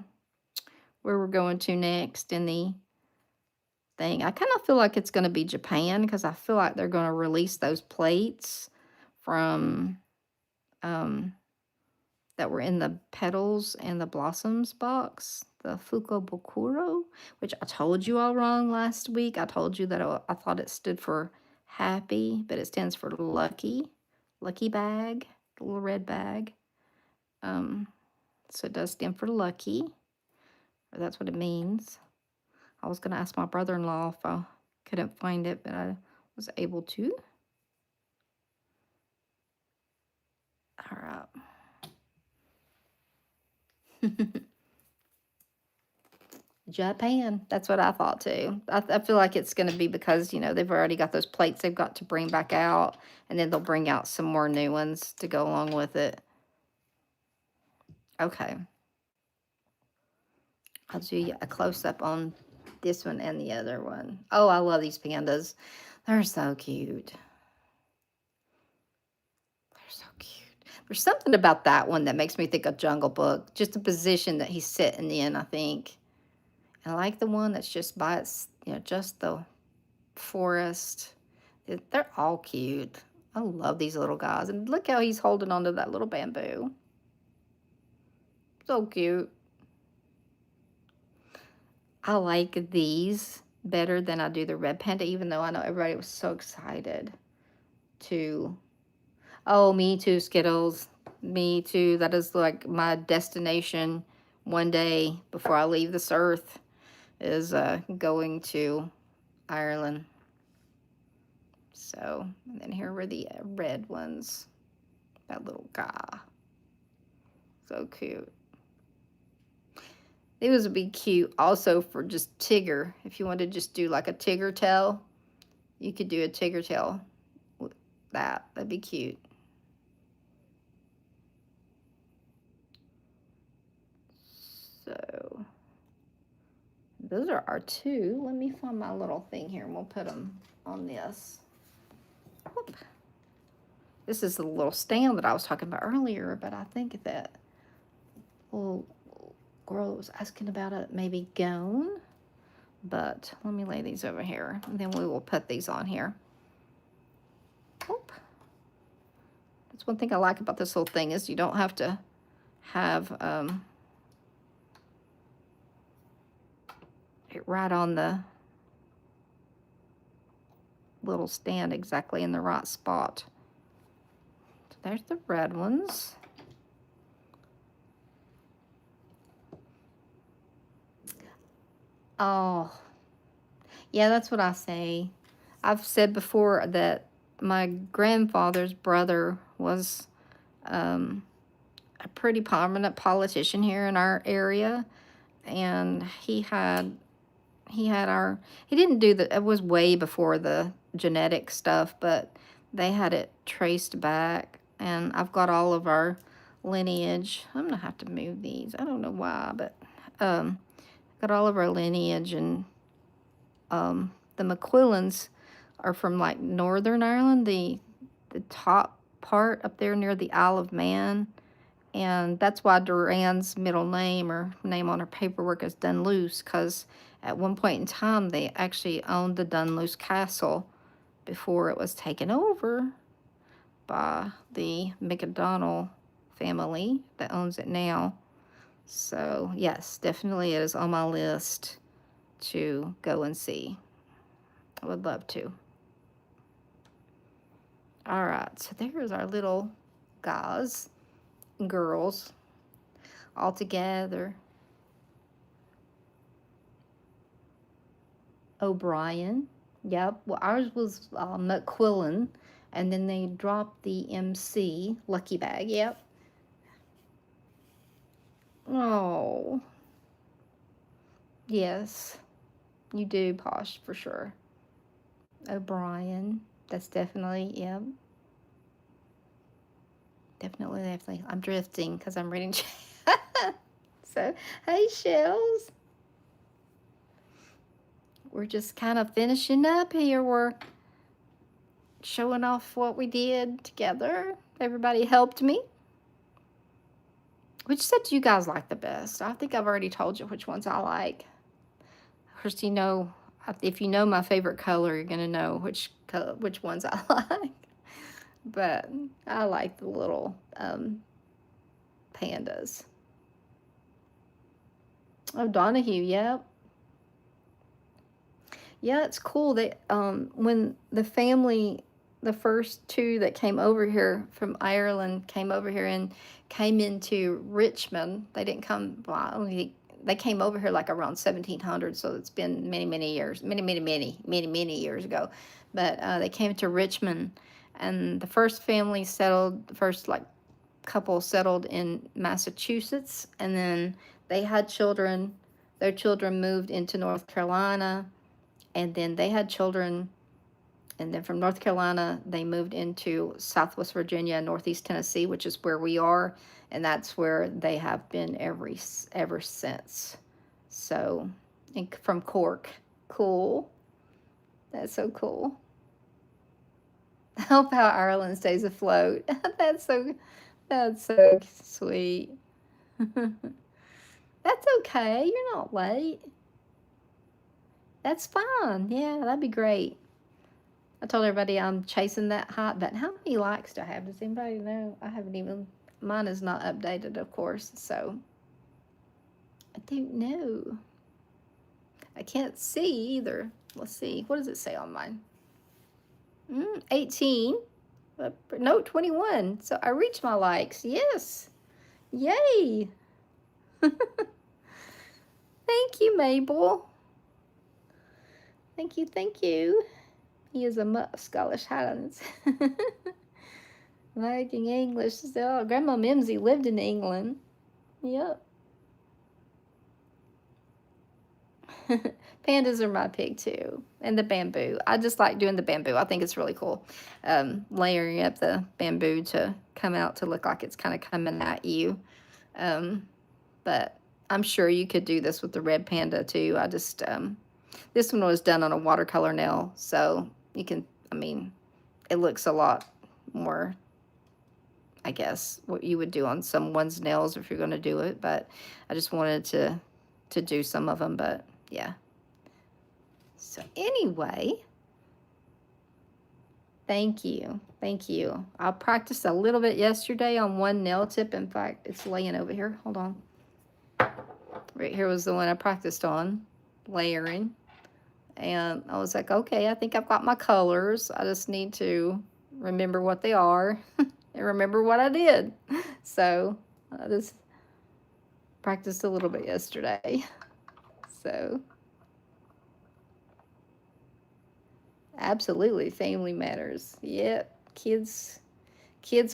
we're going to next in the thing. I kind of feel like it's going to be Japan because I feel like they're going to release those plates from that were in the petals and the blossoms box, the Fukobokuro, which I told you all wrong last week. I told you that I thought it stood for happy, but it stands for lucky bag, the little red bag. So it does stand for lucky, or that's what it means. I was going to ask my brother-in-law if I couldn't find it, but I was able to. All right. Japan. That's what I thought too. I feel like it's going to be because, you know, they've already got those plates they've got to bring back out, and then they'll bring out some more new ones to go along with it. Okay. I'll do a close-up on this one and the other one. Oh, I love these pandas. They're so cute. They're so cute. There's something about that one that makes me think of Jungle Book. Just the position that he's sitting in, I think. I like the one that's just by its, you know, just the forest. They're all cute. I love these little guys. And look how he's holding onto that little bamboo. So cute. I like these better than I do the red panda, even though I know everybody was so excited to... Oh, me too, Skittles. Me too. That is like my destination one day before I leave this earth, is going to Ireland. So, and then here were the red ones. That little guy. So cute. These would be cute also for just Tigger. If you want to just do like a Tigger tail, you could do a Tigger tail with that. That'd be cute. So, those are our two. Let me find my little thing here and we'll put them on this. Whoop. This is the little stand that I was talking about earlier, but I think that little girl was asking about it maybe gone. But let me lay these over here, and then we will put these on here. Whoop. That's one thing I like about this whole thing is you don't have to have it right on the little stand exactly in the right spot. So there's the red ones. Oh, yeah, that's what I say. I've said before that my grandfather's brother was a pretty prominent politician here in our area, and he didn't do it was way before the genetic stuff, but they had it traced back, and I've got all of our lineage. I'm gonna have to move these. I don't know why, but got all of our lineage, and the McQuillans are from like Northern Ireland, the top part up there near the Isle of Man. And that's why Duran's middle name or name on her paperwork is Dunluce, because at one point in time they actually owned the Dunluce Castle before it was taken over by the McDonald family that owns it now. So yes, definitely it is on my list to go and see. I would love to. All right, so there's our little guys and girls all together. O'Brien, Yep. Well, ours was McQuillan, and then they dropped the MC Lucky Bag. Yep. Oh, yes, you do, Posh, for sure. O'Brien. That's definitely, yep. Definitely, definitely. I'm drifting because I'm reading. So, hey, Shells. We're just kind of finishing up here. We're showing off what we did together. Everybody helped me. Which set do you guys like the best? I think I've already told you which ones I like. Of course, you know, if you know my favorite color, you're gonna know which ones I like. But I like the little pandas. Oh, Donahue, yep. Yeah, it's cool that when the family, the first two that came over here from Ireland came over here and came into Richmond. They didn't come, well, they came over here like around 1700, so it's been many, many years, many years ago. But they came to Richmond, and the first family settled, the first like couple settled in Massachusetts, and then they had children. Their children moved into North Carolina, and then they had children, and then from North Carolina they moved into Southwest Virginia, Northeast Tennessee, which is where we are, and that's where they have been ever since. So, and from Cork. Cool. That's so cool. Help how Ireland stays afloat. That's so sweet. That's okay. You're not late. That's fine. Yeah, that'd be great. I told everybody I'm chasing that hot button. How many likes do I have? Does anybody know? I haven't even, mine is not updated, of course, so I don't know. I can't see either. Let's see. What does it say on mine? 18. No, 21. So I reached my likes. Yes. Yay. Thank you, Mabel. Thank you, thank you. He is a mutt of Scottish Highlands. Liking English. So, Grandma Mimsy lived in England. Yep. Pandas are my pig too. And the bamboo. I just like doing the bamboo. I think it's really cool. Layering up the bamboo to come out to look like it's kind of coming at you. But I'm sure you could do this with the red panda too. I just, this one was done on a watercolor nail. So you can, I mean, it looks a lot more, I guess, what you would do on someone's nails if you're going to do it. But I just wanted to do some of them. But yeah. So anyway, thank you. Thank you. I practiced a little bit yesterday on one nail tip. In fact, it's laying over here. Hold on. Right here was the one I practiced on, layering. And I was like, okay, I think I've got my colors. I just need to remember what they are and remember what I did. So I just practiced a little bit yesterday. So absolutely, family matters. Yep, kids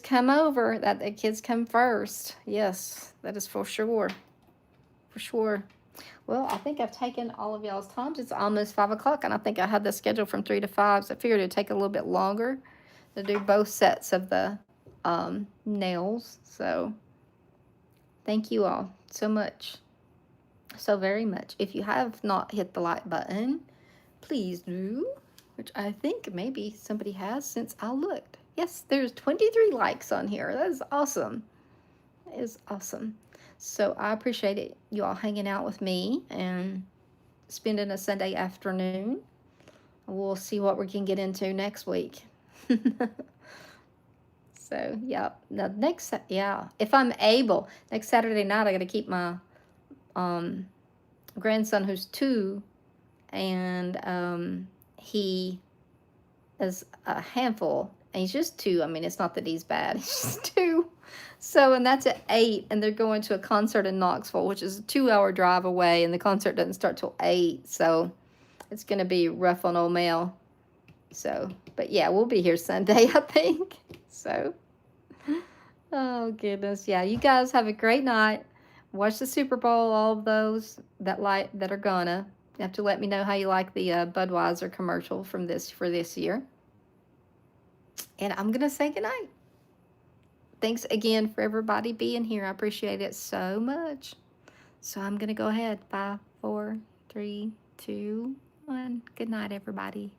come over. That the kids come first. Yes, that is for sure. For sure. Well, I think I've taken all of y'all's times. It's almost 5 o'clock, and I think I had the schedule from 3 to 5, so I figured it'd take a little bit longer to do both sets of the nails. So thank you all so much. So very much. If you have not hit the like button, please do, which I think maybe somebody has since I looked. Yes, there's 23 likes on here. That is awesome. That is awesome. So I appreciate it, you all hanging out with me and spending a Sunday afternoon. We'll see what we can get into next week. So yeah, the next, yeah, if I'm able, next Saturday night I got to keep my grandson who's 2, and he is a handful, and he's just 2. I mean, it's not that he's bad, he's just 2. So, and that's at 8, and they're going to a concert in Knoxville, which is a 2-hour drive away, and the concert doesn't start till 8. So it's going to be rough on old Mel. So, but yeah, we'll be here Sunday, I think. So, oh goodness. Yeah, you guys have a great night. Watch the Super Bowl, all of those that are gonna. You have to let me know how you like the Budweiser commercial for this year. And I'm gonna say goodnight. Thanks again for everybody being here. I appreciate it so much. So I'm gonna go ahead. 5, 4, 3, 2, 1. Good night, everybody.